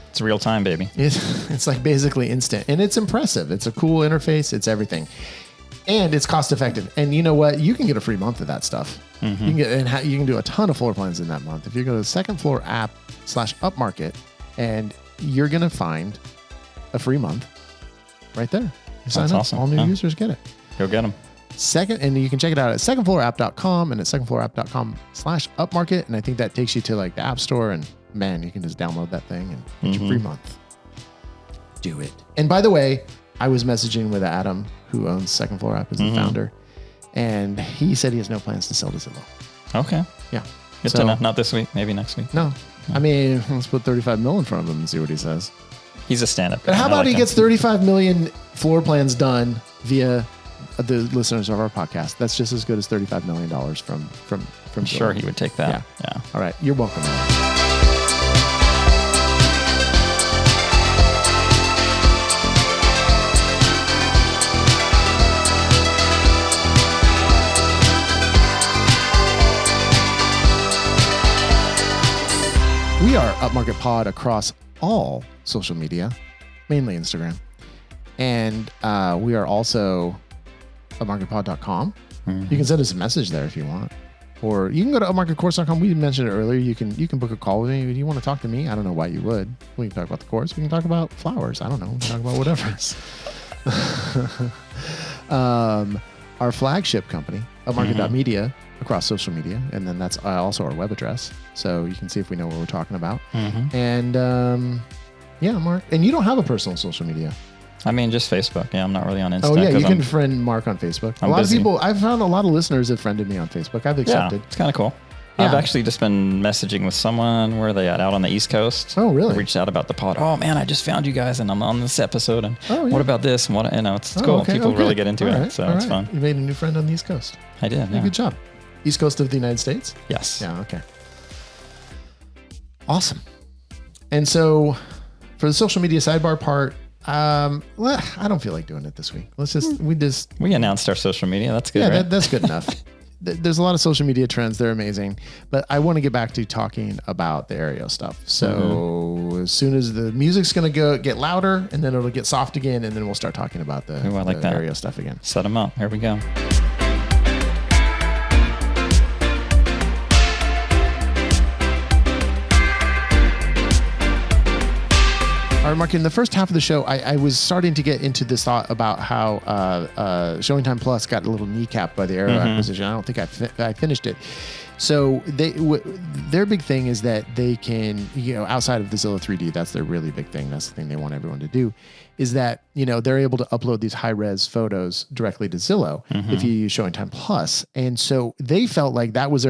It's real time, baby. It's like basically instant, and it's impressive. It's a cool interface. It's everything, and it's cost effective. And you know what? You can get a free month of that stuff. You can do a ton of floor plans in that month. If you go to Second Floor App /Upmarket, and you're gonna find a free month right there. You sign up. Awesome. All new users get it. Go get them. And you can check it out at secondfloorapp.com and at secondfloorapp.com/upmarket. And I think that takes you to like the App Store, and man, you can just download that thing and get your free month. Do it. And by the way, I was messaging with Adam, who owns Second Floor App, as the founder, and he said he has no plans to sell to Zillow. Okay. Yeah. Good to know. Not this week, maybe next week. No. Let's put 35 million in front of him and see what he says. He's a stand-up guy. But how about he gets 35 million floor plans done via the listeners of our podcast? That's just as good as $35 million from I'm sure he would take that. Yeah. All right. You're welcome. We are Upmarket Pod across all social media, mainly Instagram. And we are also upmarketpod.com. You can send us a message there if you want. Or you can go to upmarketcourse.com. We mentioned it earlier. You can book a call with me. If you want to talk to me, I don't know why you would. We can talk about the course. We can talk about flowers. I don't know. We can talk about whatever. Our flagship company, upmarket.media, across social media. And then that's also our web address. So you can see if we know what we're talking about. And Mark. And you don't have a personal social media. Just Facebook. Yeah, I'm not really on Insta. Oh, yeah, you can friend Mark on Facebook. A lot of people, I've found a lot of listeners have friended me on Facebook. I've accepted. Yeah, it's kind of cool. I've actually just been messaging with someone. Where are they at? Out on the East Coast. Oh, really? I reached out about the pod. Oh man, I just found you guys, and I'm on this episode. And what about this? And what it's cool. Okay, people really get into it, so it's fun. You made a new friend on the East Coast. I did. Yeah. Good job. East Coast of the United States. Yes. Yeah. Okay. Awesome. And so, for the social media sidebar part, well, I don't feel like doing it this week. We announced our social media. That's good. Yeah, right? that's good enough. There's a lot of social media trends. They're amazing, but I want to get back to talking about the Aryeo stuff. So as soon as the music's going to get louder, and then it'll get soft again, and then we'll start talking about the Aryeo stuff again. Set them up. Here we go. All right, Mark, in the first half of the show, I was starting to get into this thought about how ShowingTime Plus got a little kneecapped by the Aryeo acquisition. I don't think I finished it. So their big thing is that they can, outside of the Zillow 3D, that's their really big thing. That's the thing they want everyone to do, is that, they're able to upload these high-res photos directly to Zillow if you use ShowingTime Plus. And so they felt like that was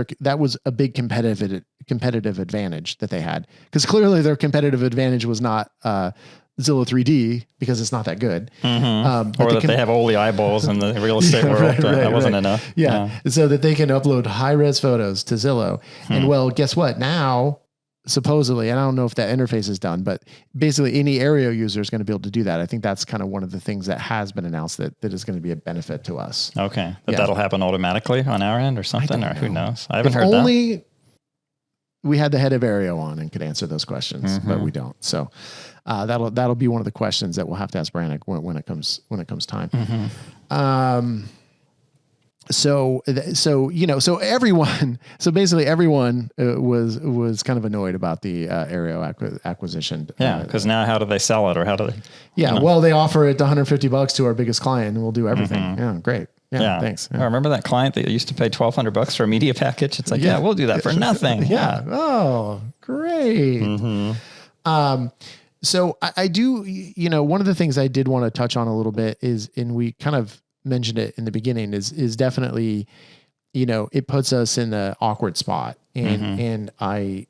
a big competitive advantage that they had, because clearly their competitive advantage was not Zillow 3D, because it's not that good. Or that they have all the eyeballs in the real estate world. That wasn't enough. Yeah. So that they can upload high-res photos to Zillow. And well, guess what? Now, supposedly, and I don't know if that interface is done, but basically any Aryeo user is going to be able to do that. I think that's kind of one of the things that has been announced that is going to be a benefit to us. Okay. That'll happen automatically on our end or something, or who knows? I haven't heard that. We had the head of Aryeo on and could answer those questions, but we don't. So that'll be one of the questions that we'll have to ask Brannick when it comes time. So basically everyone was kind of annoyed about the Aryeo acquisition. Yeah, because now how do they sell it, or how do they? Yeah, well, they offer it $150 to our biggest client, and we'll do everything. Yeah, great. Yeah, thanks. Yeah. I remember that client that used to pay $1,200 for a media package. It's like, we'll do that for nothing. Yeah. Oh, great. So I do, one of the things I did want to touch on a little bit is, and we kind of mentioned it in the beginning, is definitely, it puts us in an awkward spot. And I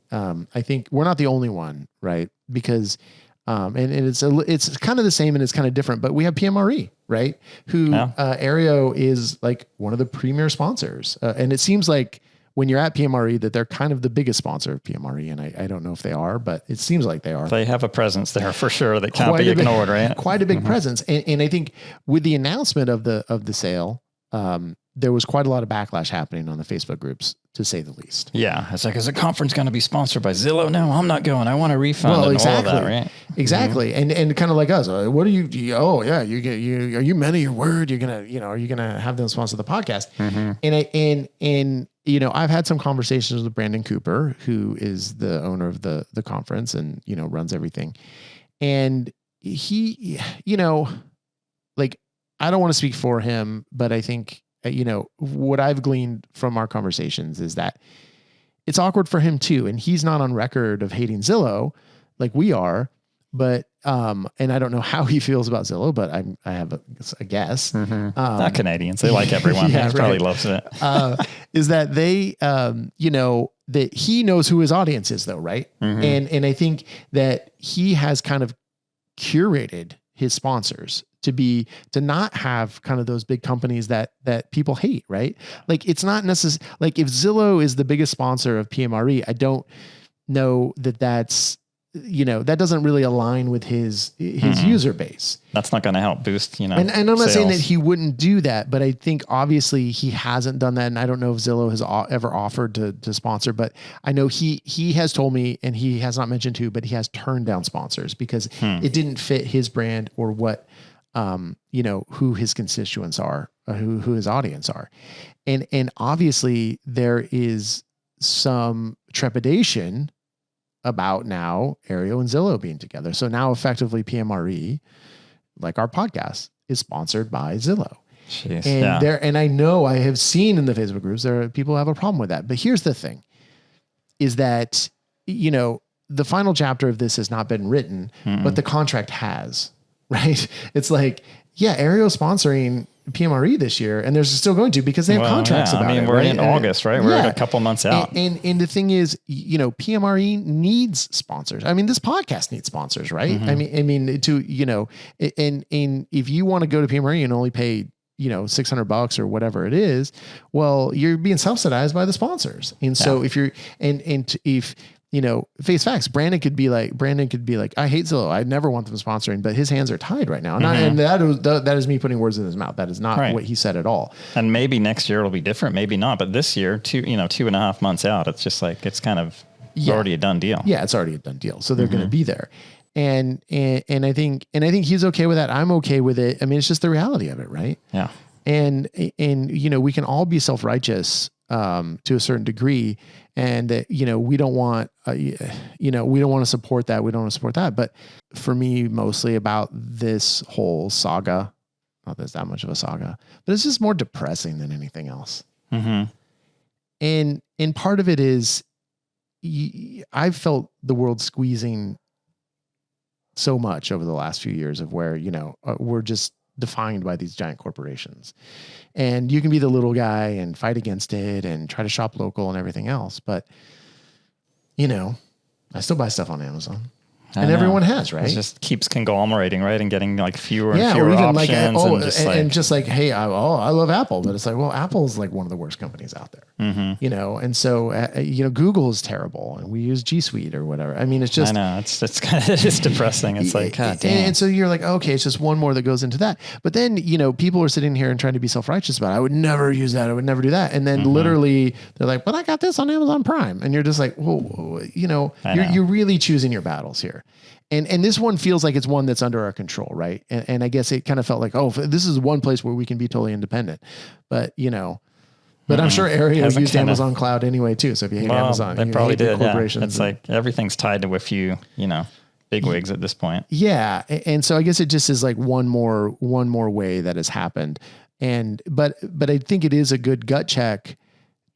think we're not the only one, right? Because, and it's kind of the same and it's kind of different, but we have PMRE, right? Who, Aryeo is like one of the premier sponsors. And it seems like when you're at PMRE that they're kind of the biggest sponsor of PMRE. And I don't know if they are, but it seems like they are. They have a presence there for sure that can't be ignored, right? Quite a big presence. And I think with the announcement of the sale, there was quite a lot of backlash happening on the Facebook groups, to say the least. Yeah. It's like, is the conference going to be sponsored by Zillow? No, I'm not going. I want a refund all of that, right? Exactly. And kind of like us, what do you, oh yeah, are you men of your word? You're going to, are you going to have them sponsor the podcast? And I've had some conversations with Brandon Cooper, who is the owner of the conference and, runs everything. And he, like, I don't want to speak for him, but I think, what I've gleaned from our conversations is that it's awkward for him too. And he's not on record of hating Zillow like we are, but, and I don't know how he feels about Zillow, but I have a guess. Not Canadians. They like everyone. He probably loves it. Is that they, that he knows who his audience is though. Right. And I think that he has kind of curated his sponsors to not have kind of those big companies that people hate, right? Like it's not necessarily like if Zillow is the biggest sponsor of PMRE, I don't know that's, that doesn't really align with his user base. That's not going to help boost, And I'm not saying that he wouldn't do that, but I think obviously he hasn't done that. And I don't know if Zillow has ever offered to sponsor, but I know he has told me, and he has not mentioned who, but he has turned down sponsors because it didn't fit his brand or what, who his constituents are, who his audience are. And obviously there is some trepidation about now Aryeo and Zillow being together. So now effectively PMRE, like our podcast, is sponsored by Zillow. Jeez, and I know I have seen in the Facebook groups, there are people who have a problem with that. But here's the thing is that, the final chapter of this has not been written, but the contract has, right? It's like, Aryeo sponsoring PMRE this year, and they're still going to because they have contracts about it. We're in August, right? We're a couple months out. And the thing is, PMRE needs sponsors. I mean, this podcast needs sponsors, right? I mean, to, and if you want to go to PMRE and only pay, $600 or whatever it is, well, you're being subsidized by the sponsors. And so if you're, if face facts, Brandon could be like, I hate Zillow. I never want them sponsoring, but his hands are tied right now. And that is me putting words in his mouth. That is not what he said at all. And maybe next year it'll be different. Maybe not. But this year, 2.5 months out, it's just like, it's kind of already a done deal. Yeah, it's already a done deal. So they're going to be there. And I think he's okay with that. I'm okay with it. I mean, it's just the reality of it. Right. Yeah. And we can all be self-righteous, to a certain degree. And we don't want, we don't want to support that. We don't want to support that. But for me, mostly about this whole saga, not that it's that much of a saga, but it's just more depressing than anything else. And part of it is I've felt the world squeezing so much over the last few years of where, we're just defined by these giant corporations, and you can be the little guy and fight against it and try to shop local and everything else. But, I still buy stuff on Amazon. And everyone has, right? It just keeps conglomerating, right? And getting like fewer and fewer options. Just like, hey, I love Apple, but it's like, well, Apple's like one of the worst companies out there, and so, Google is terrible and we use G Suite or whatever. I mean, it's just, I know it's kind of just depressing. It's like, God damn. And so you're like, okay, it's just one more that goes into that. But then, people are sitting here and trying to be self-righteous about it. I would never use that. I would never do that. And then literally they're like, but I got this on Amazon Prime. And you're just like, well, you're really choosing your battles here. And this one feels like it's one that's under our control, right? And I guess it kind of felt like, oh, this is one place where we can be totally independent. But, but I'm sure Aryeo used Amazon Cloud anyway, too. So if you hate Amazon, they probably did. Corporations. It's like everything's tied to a few, bigwigs at this point. Yeah. And so I guess it just is like one more way that has happened. But I think it is a good gut check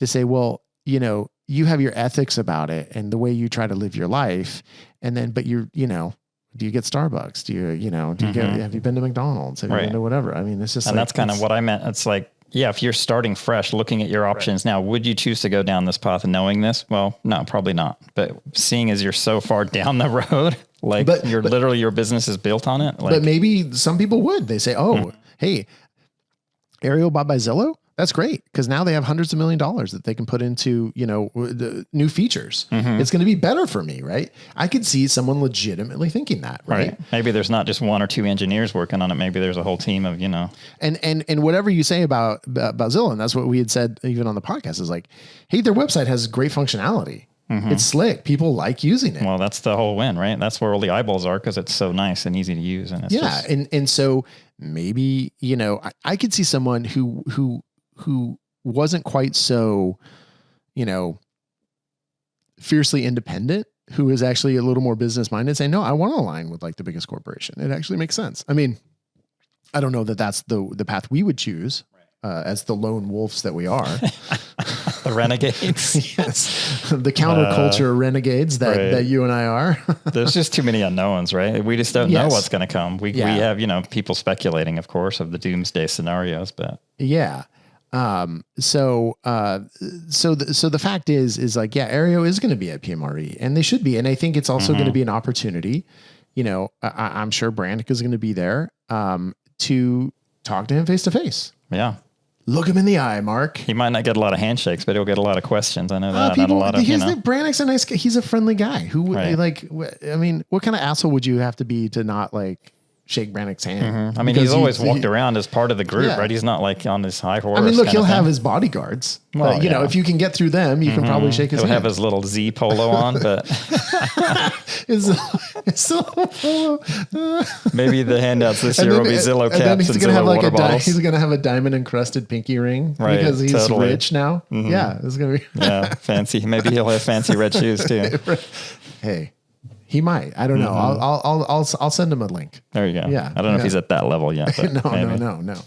to say, well, you have your ethics about it and the way you try to live your life. And then, but do you get Starbucks? Do you have you been to McDonald's? Have you been to whatever? I mean, it's just, and that's kind of what I meant. It's like, yeah, if you're starting fresh, looking at your options now, would you choose to go down this path knowing this? Well, no, probably not. But seeing as you're so far down the road, literally your business is built on it. But maybe some people would. They say, oh, hey, Aryeo bought by Zillow. That's great, because now they have hundreds of $1 millions that they can put into, the new features. It's going to be better for me, right? I could see someone legitimately thinking that, right? Maybe there's not just one or two engineers working on it. Maybe there's a whole team of, And whatever you say about Zillow, and that's what we had said even on the podcast, is like, hey, their website has great functionality. It's slick. People like using it. Well, that's the whole win, right? That's where all the eyeballs are, because it's so nice and easy to use. And it's and so maybe, I could see someone who wasn't quite so, fiercely independent, who is actually a little more business minded, saying, no, I want to align with like the biggest corporation. It actually makes sense. I mean, I don't know that that's the path we would choose as the lone wolves that we are. The renegades. Yes. The counterculture renegades that you and I are. There's just too many unknowns, right? We just don't know what's going to come. We have, people speculating, of course, of the doomsday scenarios, but yeah. So the fact is like, yeah, Aryeo is going to be at PMRE, and they should be. And I think it's also going to be an opportunity. I'm sure Brandick is going to be there, to talk to him face to face. Yeah. Look him in the eye, Mark. He might not get a lot of handshakes, but he'll get a lot of questions. I know that. Brandick's a nice guy. He's a friendly guy who I mean, what kind of asshole would you have to be to not like shake Brandick's hand? I mean, he's always walked around as part of the group, right? He's not like on this high horse. I mean, look, he'll have his bodyguards. Well, but, if you can get through them, you can probably shake his hand. He'll have his little Z polo on, but his polo. Maybe the handouts this year will be Zillow caps and Zillow water bottles. He's going to have a diamond encrusted pinky ring, right? Because he's rich now. Yeah, it's going to be fancy. Maybe he'll have fancy red shoes too. Hey. He might. I don't know. I'll send him a link. There you go. Yeah. I don't know if he's at that level yet. No.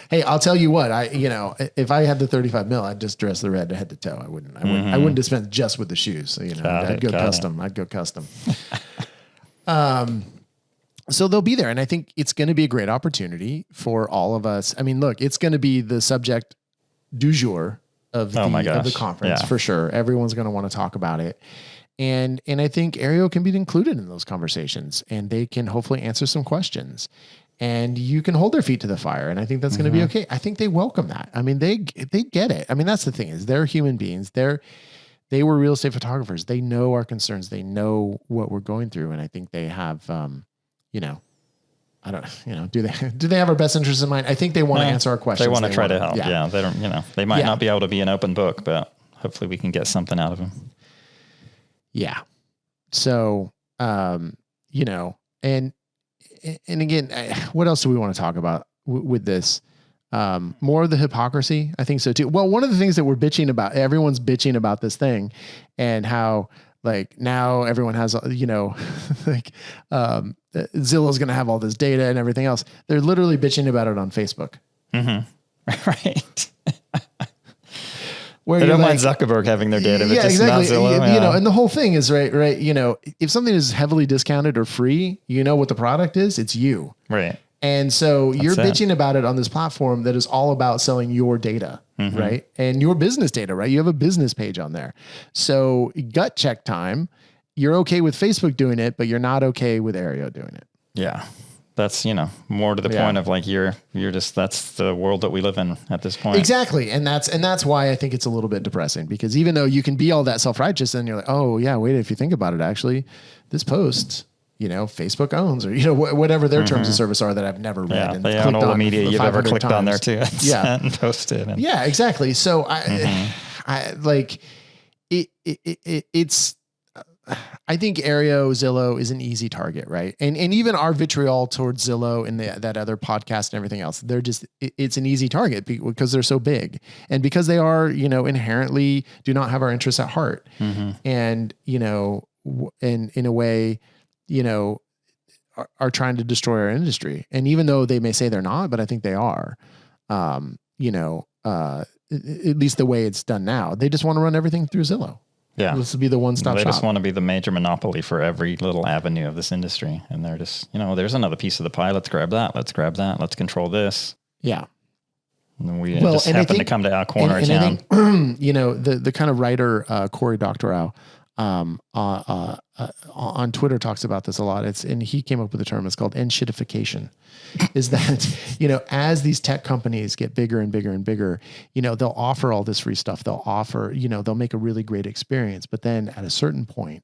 Hey, I'll tell you what. If I had the 35 mil, I'd just dress the red head to toe. I wouldn't dispense just with the shoes. So, I'd go custom. So they'll be there. And I think it's going to be a great opportunity for all of us. I mean, look, it's going to be the subject du jour of the conference for sure. Everyone's going to want to talk about it. And I think Aryeo can be included in those conversations, and they can hopefully answer some questions, and you can hold their feet to the fire. And I think that's going to be okay. I think they welcome that. I mean, they get it. I mean, that's the thing is they're human beings. They were real estate photographers. They know our concerns. They know what we're going through. And I think they have, I don't, do they have our best interests in mind? I think they want to answer our questions. They want to try to help. Yeah. They don't, they might not be able to be an open book, but hopefully we can get something out of them. Yeah. So, and again, what else do we want to talk about with this? More of the hypocrisy. I think so too. Well, one of the things that we're bitching about, everyone's bitching about this thing, and how like now everyone has, like, Zillow's going to have all this data and everything else. They're literally bitching about it on Facebook. Right. Where they don't mind Zuckerberg having their data, but just exactly. not Zillow. And the whole thing is right. If something is heavily discounted or free, what the product is, it's you. Right. And so you're bitching about it on this platform that is all about selling your data, right? And your business data, right? You have a business page on there. So gut check time, you're okay with Facebook doing it, but you're not okay with Aryeo doing it. Yeah. That's, more to the point of like, you're just, that's the world that we live in at this point. Exactly. And that's why I think it's a little bit depressing, because even though you can be all that self-righteous and you're like, oh yeah, wait, if you think about it, actually this post, Facebook owns, or, whatever their terms of service are that I've never read. Yeah, and they own all the media you've ever clicked on there too. And posted. And yeah, exactly. So I like it's, I think Aryeo, Zillow is an easy target, right? And even our vitriol towards Zillow and that other podcast and everything else, it's an easy target because they're so big, and because they are, inherently do not have our interests at heart, and and in a way, are trying to destroy our industry. And even though they may say they're not, but I think they are, at least the way it's done now, they just want to run everything through Zillow. Yeah. This will be the one-stop shop. They just want to be the major monopoly for every little avenue of this industry. And they're just, there's another piece of the pie. Let's grab that. Let's control this. Yeah. And we just happen to come to our corner of town. I think, the kind of writer, Cory Doctorow, on Twitter talks about this a lot. And he came up with a term. It's called end-shitification. Is that, as these tech companies get bigger and bigger and bigger, they'll offer all this free stuff. They'll offer, they'll make a really great experience. But then at a certain point,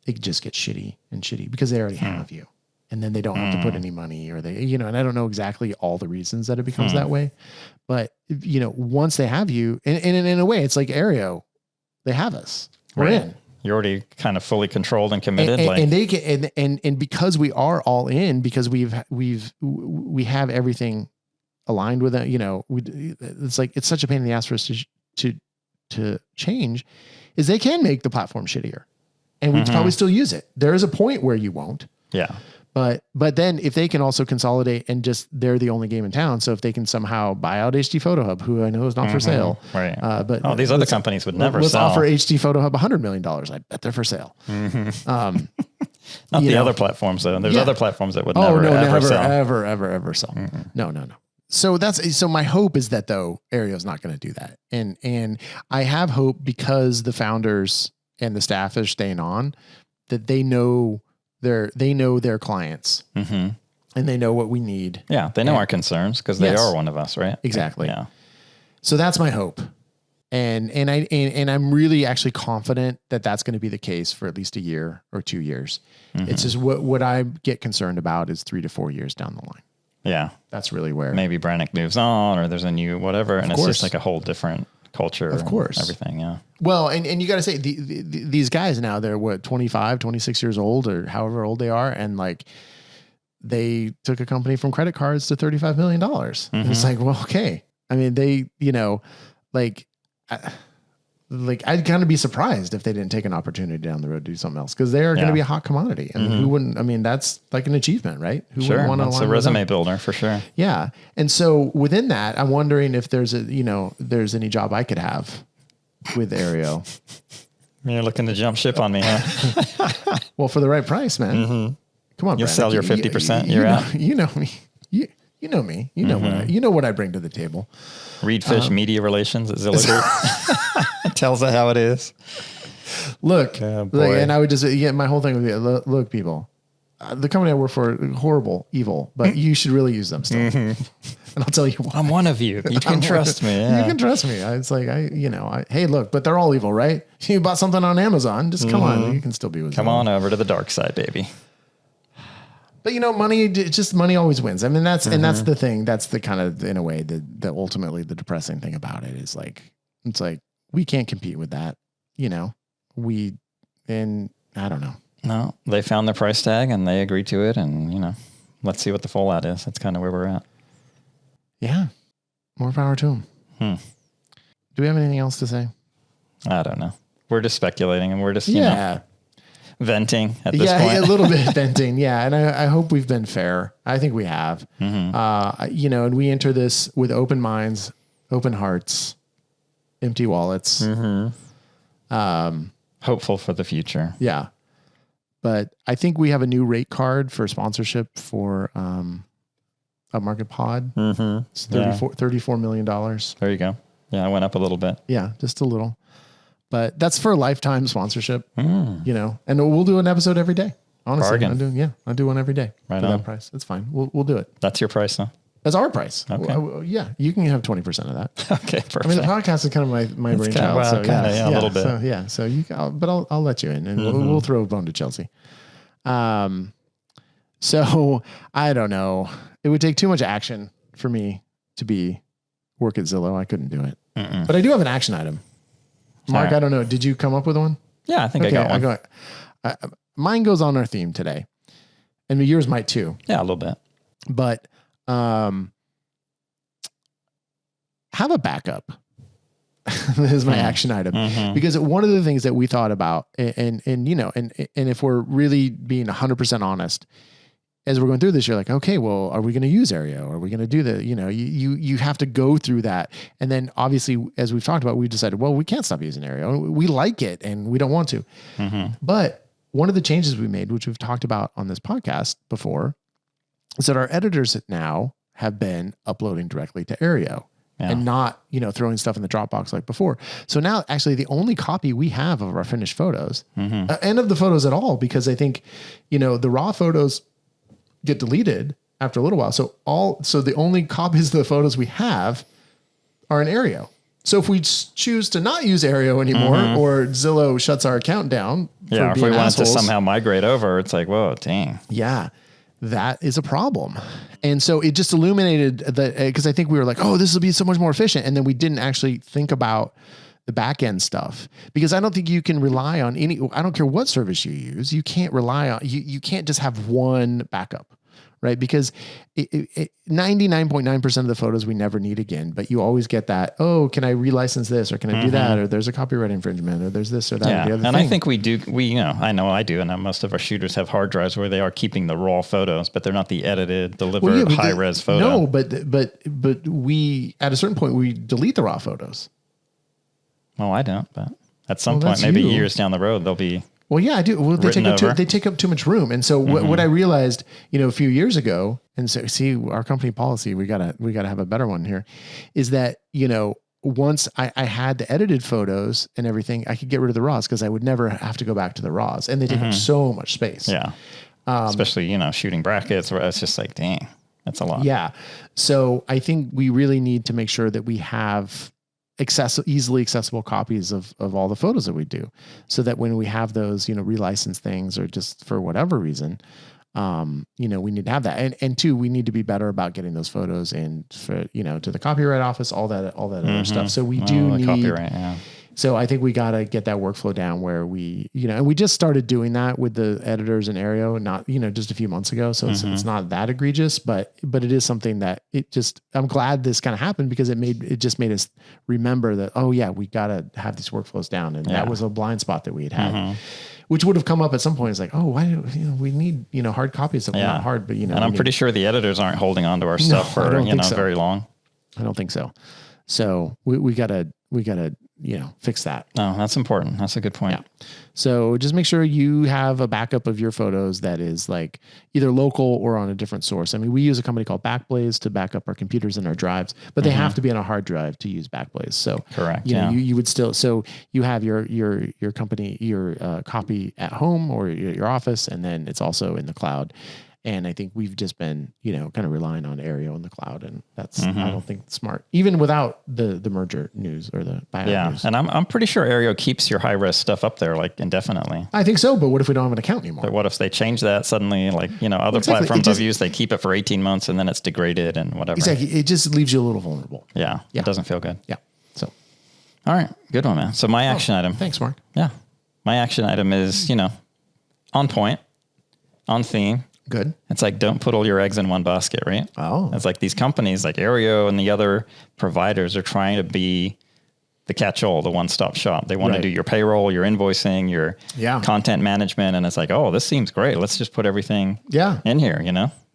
it just gets shitty and shitty because they already have you. And then they don't have to put any money, or they, and I don't know exactly all the reasons that it becomes that way. But, once they have you, and in a way, it's like Aryeo, they have us. We're in. You're already kind of fully controlled and committed. And they get, and because we are all in, because we have everything aligned with it, it's like, it's such a pain in the ass for us to change, is they can make the platform shittier, and we probably still use it. There is a point where you won't. Yeah. But then if they can also consolidate and just, they're the only game in town. So if they can somehow buy out HD Photo Hub, who I know is not for sale. Right. But these other companies would never let's sell. offer HD Photo Hub $100 million. I bet they're for sale. Not the other platforms though. There's other platforms that would never ever sell. No. So my hope is that though, Aryeo's not going to do that. And I have hope, because the founders and the staff are staying on, that they know their clients, and they know what we need. Yeah. They know our concerns, because they are one of us, right? Exactly. Yeah. So that's my hope. And I'm really actually confident that that's going to be the case for at least a year or 2 years. It's just what I get concerned about is 3 to 4 years down the line. Yeah. That's really where maybe Brannick moves on, or there's a new whatever. And it's just like a whole different culture. Of course. And everything. Yeah. Well, and you got to say these guys now, they're 25, 26 years old, or however old they are. And like, they took a company from credit cards to $35 million. It's like, well, okay. I mean, they, I'd kind of be surprised if they didn't take an opportunity down the road to do something else, because they're going to be a hot commodity. And who wouldn't? I mean, that's like an achievement, right? Who wouldn't want to? That's a resume builder for sure. Yeah. And so within that, I'm wondering if there's there's any job I could have with Aryeo. You're looking to jump ship on me, huh? Well, for the right price, man. Come on, You'll Brandon. sell your 50%. You're out. You know me. You know me. You know what I bring to the table. Reed Fish Media Relations at Zillow Group. Tells it how it is. Look, and I would just, my whole thing would be, look, people, the company I work for, horrible, evil, but you should really use them still. And I'll tell you why. I'm one of you. You can trust me. Yeah. You can trust me. It's like, hey, look, but they're all evil, right? You bought something on Amazon, just come on. You can still be with Come on over to the dark side, baby. But money always wins. I mean, that's the thing. That's the kind of, in a way, the ultimately the depressing thing about it is like, it's like, we can't compete with that, I don't know. No, they found their price tag and they agreed to it. And, let's see what the fallout is. That's kind of where we're at. Yeah. More power to them. Do we have anything else to say? I don't know. We're just speculating and we're just, venting at this point. Yeah, a little bit venting. Yeah. And I hope we've been fair. I think we have. And we enter this with open minds, open hearts, empty wallets. Hopeful for the future. Yeah. But I think we have a new rate card for sponsorship for Upmarket Pod. It's $34 million. There you go. Yeah, I went up a little bit. Yeah, just a little. But that's for a lifetime sponsorship, and we'll do an episode every day. Honestly, bargain. I'll do one every day right for on. That price. That's fine. We'll do it. That's your price, huh? That's our price. Okay. Yeah, you can have 20% of that. Okay, perfect. I mean, the podcast is kind of my brainchild. So a little bit. So you can, but I'll let you in, and we'll throw a bone to Chelsea. So I don't know. It would take too much action for me to work at Zillow. I couldn't do it. But I do have an action item. Mark, right. I don't know. Did you come up with one? Yeah, I think I got one. Mine goes on our theme today, and yours might too. Yeah, a little bit. But have a backup. This is my action item, because one of the things that we thought about, and if we're really being 100% honest, as we're going through this, you're like, okay, well, are we going to use Aryeo? Are we going to do the, you have to go through that. And then obviously, as we've talked about, we've decided, well, we can't stop using Aryeo. We like it and we don't want to. But one of the changes we made, which we've talked about on this podcast before, is that our editors now have been uploading directly to Aryeo. Yeah. And not, throwing stuff in the Dropbox like before. So now actually the only copy we have of our finished photos and of the photos at all, because I think, the raw photos get deleted after a little while. So the only copies of the photos we have are in Aryeo. So if we choose to not use Aryeo anymore, or Zillow shuts our account down, if we want to somehow migrate over, it's like, whoa, dang. Yeah. That is a problem. And so it just illuminated because I think we were like, oh, this will be so much more efficient. And then we didn't actually think about the back end stuff, because I don't think you can rely on I don't care what service you use. You can't rely on, you can't just have one backup, right? Because 99.9% of the photos we never need again, but you always get that, oh, can I relicense this, or can I do that? Or there's a copyright infringement, or there's this or that. Yeah. Or the other and thing. I think I know I do. And most of our shooters have hard drives where they are keeping the raw photos, but they're not the edited, delivered high res photo. No, but we, at a certain point, we delete the raw photos. Well, I don't, but at some point, maybe years down the road, they'll be. Well, yeah, I do. Well, they take up too much room. And so what I realized, a few years ago, and so see our company policy, we gotta have a better one here, is that, once I had the edited photos and everything, I could get rid of the raws, because I would never have to go back to the raws, and they take up so much space. Yeah. Especially, shooting brackets, where it's just like, dang, that's a lot. Yeah. So I think we really need to make sure that we have easily accessible copies of all the photos that we do, so that when we have those, relicense things, or just for whatever reason, we need to have that. And two, we need to be better about getting those photos in for, to the copyright office, all that other stuff. So we do need copyright. Yeah. So I think we got to get that workflow down where we, and we just started doing that with the editors in Aryeo, not, just a few months ago. So it's not that egregious, but it is something that I'm glad this kind of happened, because it just made us remember that, oh yeah, we got to have these workflows down. And that was a blind spot that we had, which would have come up at some point. It's like, oh, why do we need, hard copies of not hard, but and I'm pretty sure the editors aren't holding on to our stuff for, very long. I don't think so. So we gotta fix that. No, that's important. That's a good point. Yeah. So just make sure you have a backup of your photos that is like either local or on a different source. I mean, we use a company called Backblaze to back up our computers and our drives, but they have to be on a hard drive to use Backblaze. So correct. You would still, so you have your company, your copy at home or your office, and then it's also in the cloud. And I think we've just been, kind of relying on Aryeo in the cloud, and that's I don't think smart, even without the merger news or the buyout news. And I'm pretty sure Aryeo keeps your high res stuff up there like indefinitely. I think so, but what if we don't have an account anymore? But what if they change that suddenly? Like other platforms I've used, they keep it for 18 months and then it's degraded and whatever. Exactly, it just leaves you a little vulnerable. Yeah, it doesn't feel good. Yeah. So, all right, good one, man. So my action item. Thanks, Mark. Yeah, my action item is on point, on theme. Good. It's like, don't put all your eggs in one basket, right? Oh. It's like these companies like Aryeo and the other providers are trying to be the catch-all, the one-stop shop. They want to do your payroll, your invoicing, your content management. And it's like, oh, this seems great. Let's just put everything in here,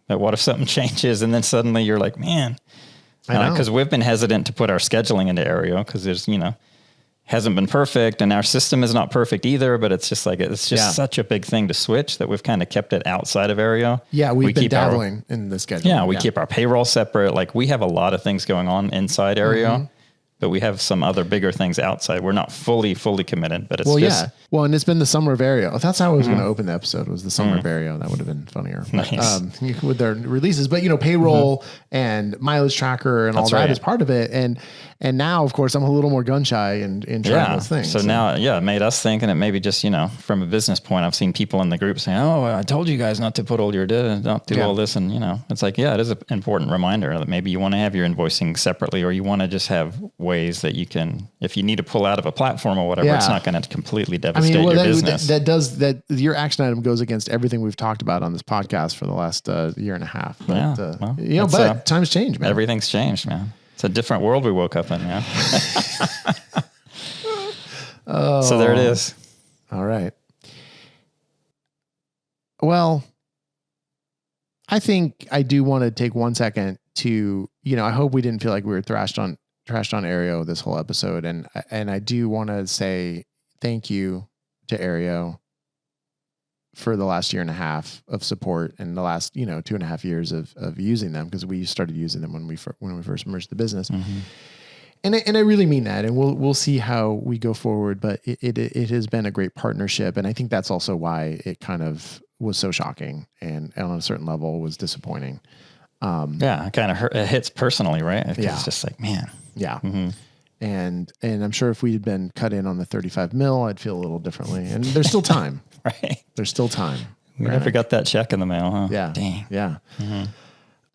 But what if something changes and then suddenly you're like, man, because we've been hesitant to put our scheduling into Aryeo because there's, hasn't been perfect and our system is not perfect either, but it's just like, it's just such a big thing to switch that we've kind of kept it outside of Aryeo. Yeah. We been dabbling in the schedule. Yeah. We keep our payroll separate. Like we have a lot of things going on inside Aryeo, but we have some other bigger things outside. We're not fully committed, but it's just. Well, and it's been the summer of Aryeo. That's how I was going to open the episode, was the summer of Aryeo. That would have been funnier. Nice. With their releases, but payroll and mileage tracker and all that is part of it. And now, of course, I'm a little more gun shy in trying those things. So now, it made us think, and it maybe just, from a business point, I've seen people in the group saying, oh, I told you guys not to put all your data, not do all this. And, it's like, it is an important reminder that maybe you want to have your invoicing separately, or you want to just have ways that you can, if you need to pull out of a platform or whatever, it's not going to completely devastate your business. That your action item goes against everything we've talked about on this podcast for the last year and a half. But, but times change, man. Everything's changed, man. It's a different world we woke up in, man. So there it is. All right. Well, I think I do want to take 1 second to, I hope we didn't feel like we were trashed on Aryeo this whole episode. And I do want to say thank you to Aryeo for the last year and a half of support and the last, 2.5 years of using them, because we started using them when we first merged the business. And I really mean that. And we'll see how we go forward, but it has been a great partnership. And I think that's also why it kind of was so shocking and on a certain level was disappointing. It kind of it hits personally, right? It's just like, man. Yeah. And I'm sure if we had been cut in on the 35 mil, I'd feel a little differently. And there's still time. Right. There's still time. We never got that check in the mail, huh? Yeah. Dang. Yeah.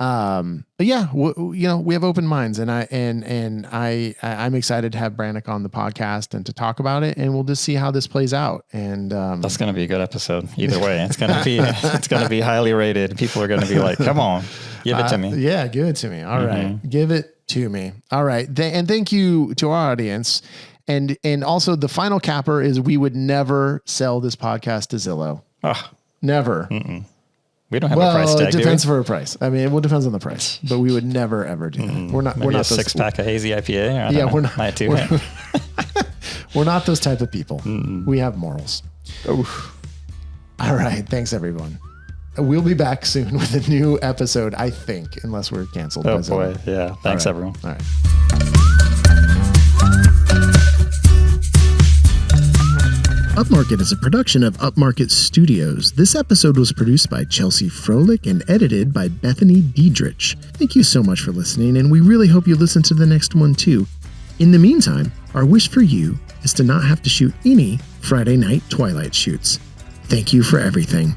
But yeah, we have open minds, and I'm excited to have Brannick on the podcast and to talk about it, and we'll just see how this plays out. And that's going to be a good episode. Either way, it's going to be highly rated. People are going to be like, "Come on, give it to me." Yeah, give it to me. All right, give it to me. All right, and thank you to our audience. And also the final capper is we would never sell this podcast to Zillow. Never. We don't have a price tag. It depends for a price. I mean, it depends on the price, but we would never ever do that. We're not. Maybe we're not a 6-pack of hazy IPA. We're not. My two. We're not those type of people. We have morals. Oof. All right. Thanks, everyone. We'll be back soon with a new episode, I think, unless we're canceled. Oh boy. Yeah. Thanks, everyone. All right. Upmarket is a production of Upmarket Studios. This episode was produced by Chelsea Froelich and edited by Bethany Diedrich. Thank you so much for listening, and we really hope you listen to the next one too. In the meantime, our wish for you is to not have to shoot any Friday night Twilight shoots. Thank you for everything.